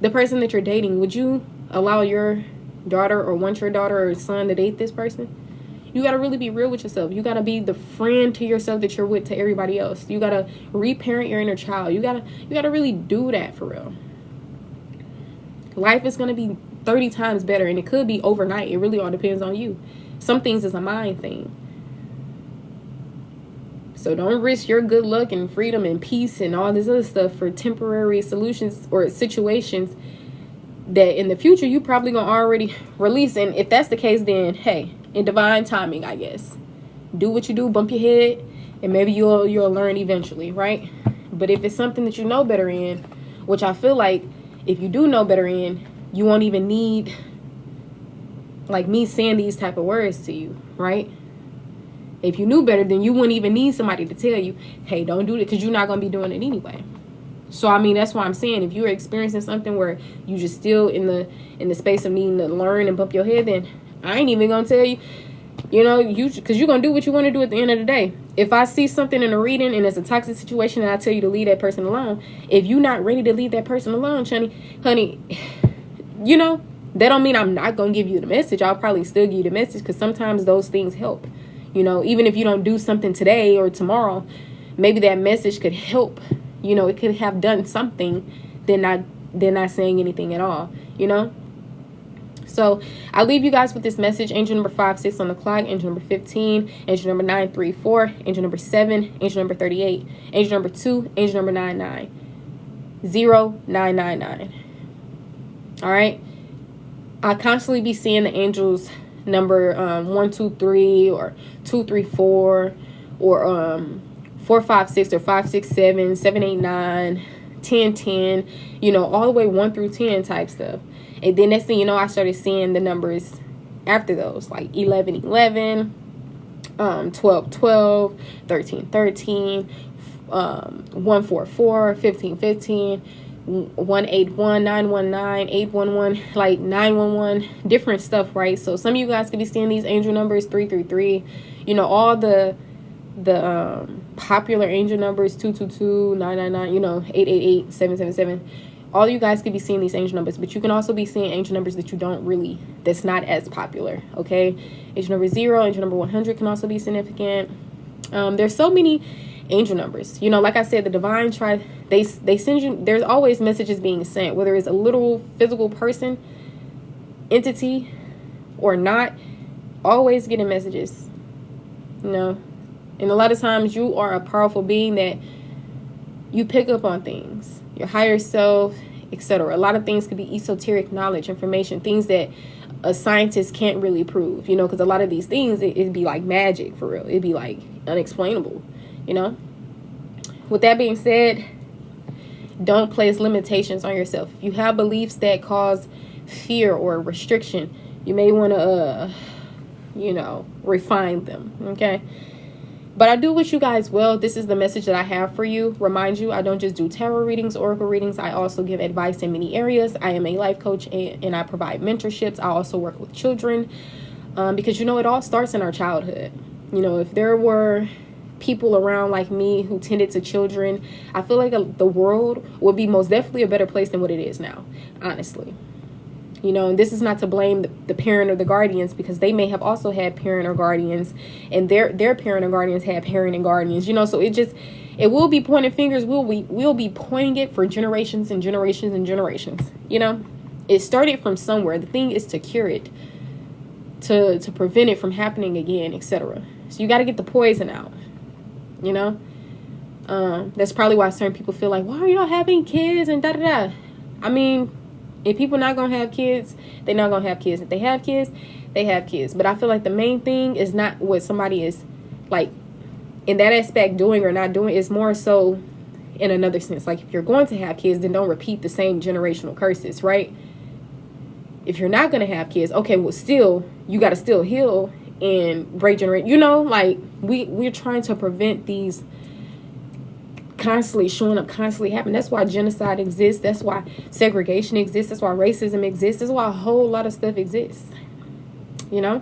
The person that you're dating, would you allow your daughter or want your daughter or son to date this person? You got to really be real with yourself. You got to be the friend to yourself that you're with to everybody else. You got to reparent your inner child. You got to really do that for real. Life is going to be 30 times better, and it could be overnight. It really all depends on you. Some things is a mind thing. So don't risk your good luck and freedom and peace and all this other stuff for temporary solutions or situations that in the future you probably gonna already release. And if that's the case, then hey, in divine timing, I guess, do what you do, bump your head, and maybe you'll learn eventually, right? But if it's something that you know better in, which I feel like if you do know better in, you won't even need like me saying these type of words to you, right? If you knew better, then you wouldn't even need somebody to tell you, hey, don't do it, because you're not going to be doing it anyway. So, I mean, that's why I'm saying, if you're experiencing something where you just still in the space of needing to learn and bump your head, then I ain't even going to tell you, you know, because you're going to do what you want to do at the end of the day. If I see something in a reading and it's a toxic situation and I tell you to leave that person alone, if you're not ready to leave that person alone, honey, you know, that don't mean I'm not going to give you the message. I'll probably still give you the message, because sometimes those things help. You know, even if you don't do something today or tomorrow, maybe that message could help. You know, it could have done something. They're not saying anything at all, you know. So I'll leave you guys with this message. Angel number 56 on the clock. Angel number 15. Angel number 934. Angel number 7. Angel number 38. Angel number 2. Angel number 99. 0999. All right. I constantly be seeing the angels number 123 or 234 or 456 or 567, 789, 1010, you know, all the way 1 through 10 type stuff. And then next thing you know, I started seeing the numbers after those, like 11 11, 12 12, 13 13, 144, 15 15, 181, 919, 811, like 911, different stuff, right? So some of you guys could be seeing these angel numbers, 333, you know, all the popular angel numbers, 222, 999, you know, 888, 777. All you guys could be seeing these angel numbers, but you can also be seeing angel numbers that you don't really, that's not as popular, okay? Angel number 0, angel number 100 can also be significant. There's so many angel numbers, you know, like I said, the divine they send you, there's always messages being sent, whether it's a literal physical person, entity, or not, always getting messages, you know. And a lot of times you are a powerful being that you pick up on things, your higher self, etc. A lot of things could be esoteric knowledge, information, things that a scientist can't really prove, you know, because a lot of these things, it'd be like magic for real. It'd be like unexplainable, you know. With that being said, don't place limitations on yourself. If you have beliefs that cause fear or restriction, you may want to, you know, refine them, okay? But I do wish you guys well. This is the message that I have for you. Remind you, I don't just do tarot readings, oracle readings. I also give advice in many areas. I am a life coach and I provide mentorships. I also work with children because, you know, it all starts in our childhood. You know, if there were people around like me who tended to children, I feel like the world would be most definitely a better place than what it is now, honestly. You know, and this is not to blame the parent or the guardians, because they may have also had parent or guardians, and their parent or guardians had parent and guardians, you know, so it will be pointing fingers. We'll be pointing it for generations and generations and generations, you know. It started from somewhere. The thing is to cure it, to prevent it from happening again, etc. So you got to get the poison out, you know. That's probably why certain people feel like, why are y'all having kids and da-da-da. I mean, if people not going to have kids, they're not going to have kids. If they have kids, they have kids. But I feel like the main thing is not what somebody is, like, in that aspect, doing or not doing. Is more so in another sense. Like, if you're going to have kids, then don't repeat the same generational curses, right? If you're not going to have kids, okay, well, still, you got to still heal and break generate. You know, like, we're trying to prevent these constantly showing up, constantly happening. That's why genocide exists. That's why segregation exists. That's why racism exists. That's why a whole lot of stuff exists, you know.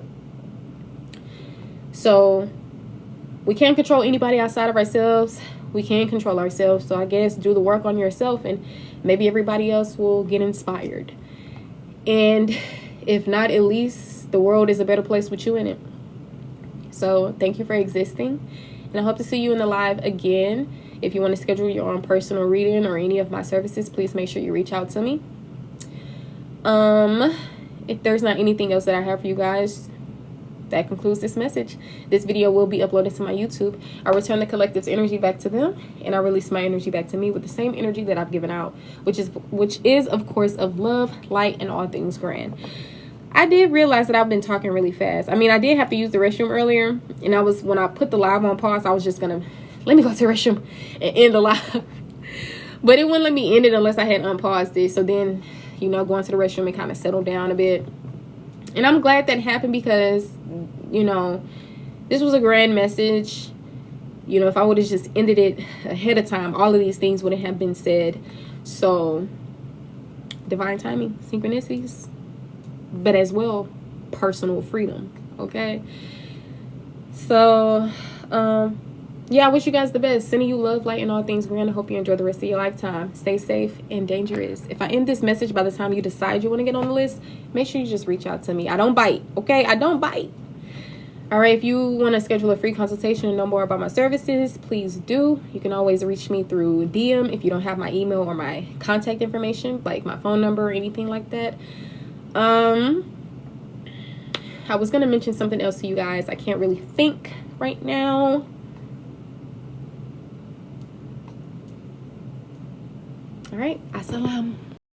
So we can't control anybody outside of ourselves. We can control ourselves. So I guess do the work on yourself, and maybe everybody else will get inspired. And if not, at least the world is a better place with you in it. So thank you for existing, and I hope to see you in the live again. If you want to schedule your own personal reading or any of my services, please make sure you reach out to me. If there's not anything else that I have for you guys, that concludes this message. This video will be uploaded to my YouTube. I return the collective's energy back to them, and I release my energy back to me with the same energy that I've given out, which is of course of love, light, and all things grand. I did realize that I've been talking really fast. I mean, I did have to use the restroom earlier, and when I put the live on pause, I was just gonna let me go to the restroom and end the live. But it wouldn't let me end it unless I had unpaused it. So then, you know, going to the restroom and kind of settle down a bit. And I'm glad that happened because, you know, this was a grand message. You know, if I would have just ended it ahead of time, all of these things wouldn't have been said. So, divine timing, synchronicities, but as well, personal freedom, okay? So, yeah, I wish you guys the best. Sending you love, light, and all things grand. I hope you enjoy the rest of your lifetime. Stay safe and dangerous. If I end this message by the time you decide you want to get on the list, make sure you just reach out to me. I don't bite, okay? I don't bite. All right, if you want to schedule a free consultation and know more about my services, please do. You can always reach me through DM if you don't have my email or my contact information, like my phone number or anything like that. I was going to mention something else to you guys. I can't really think right now. All right, assalam.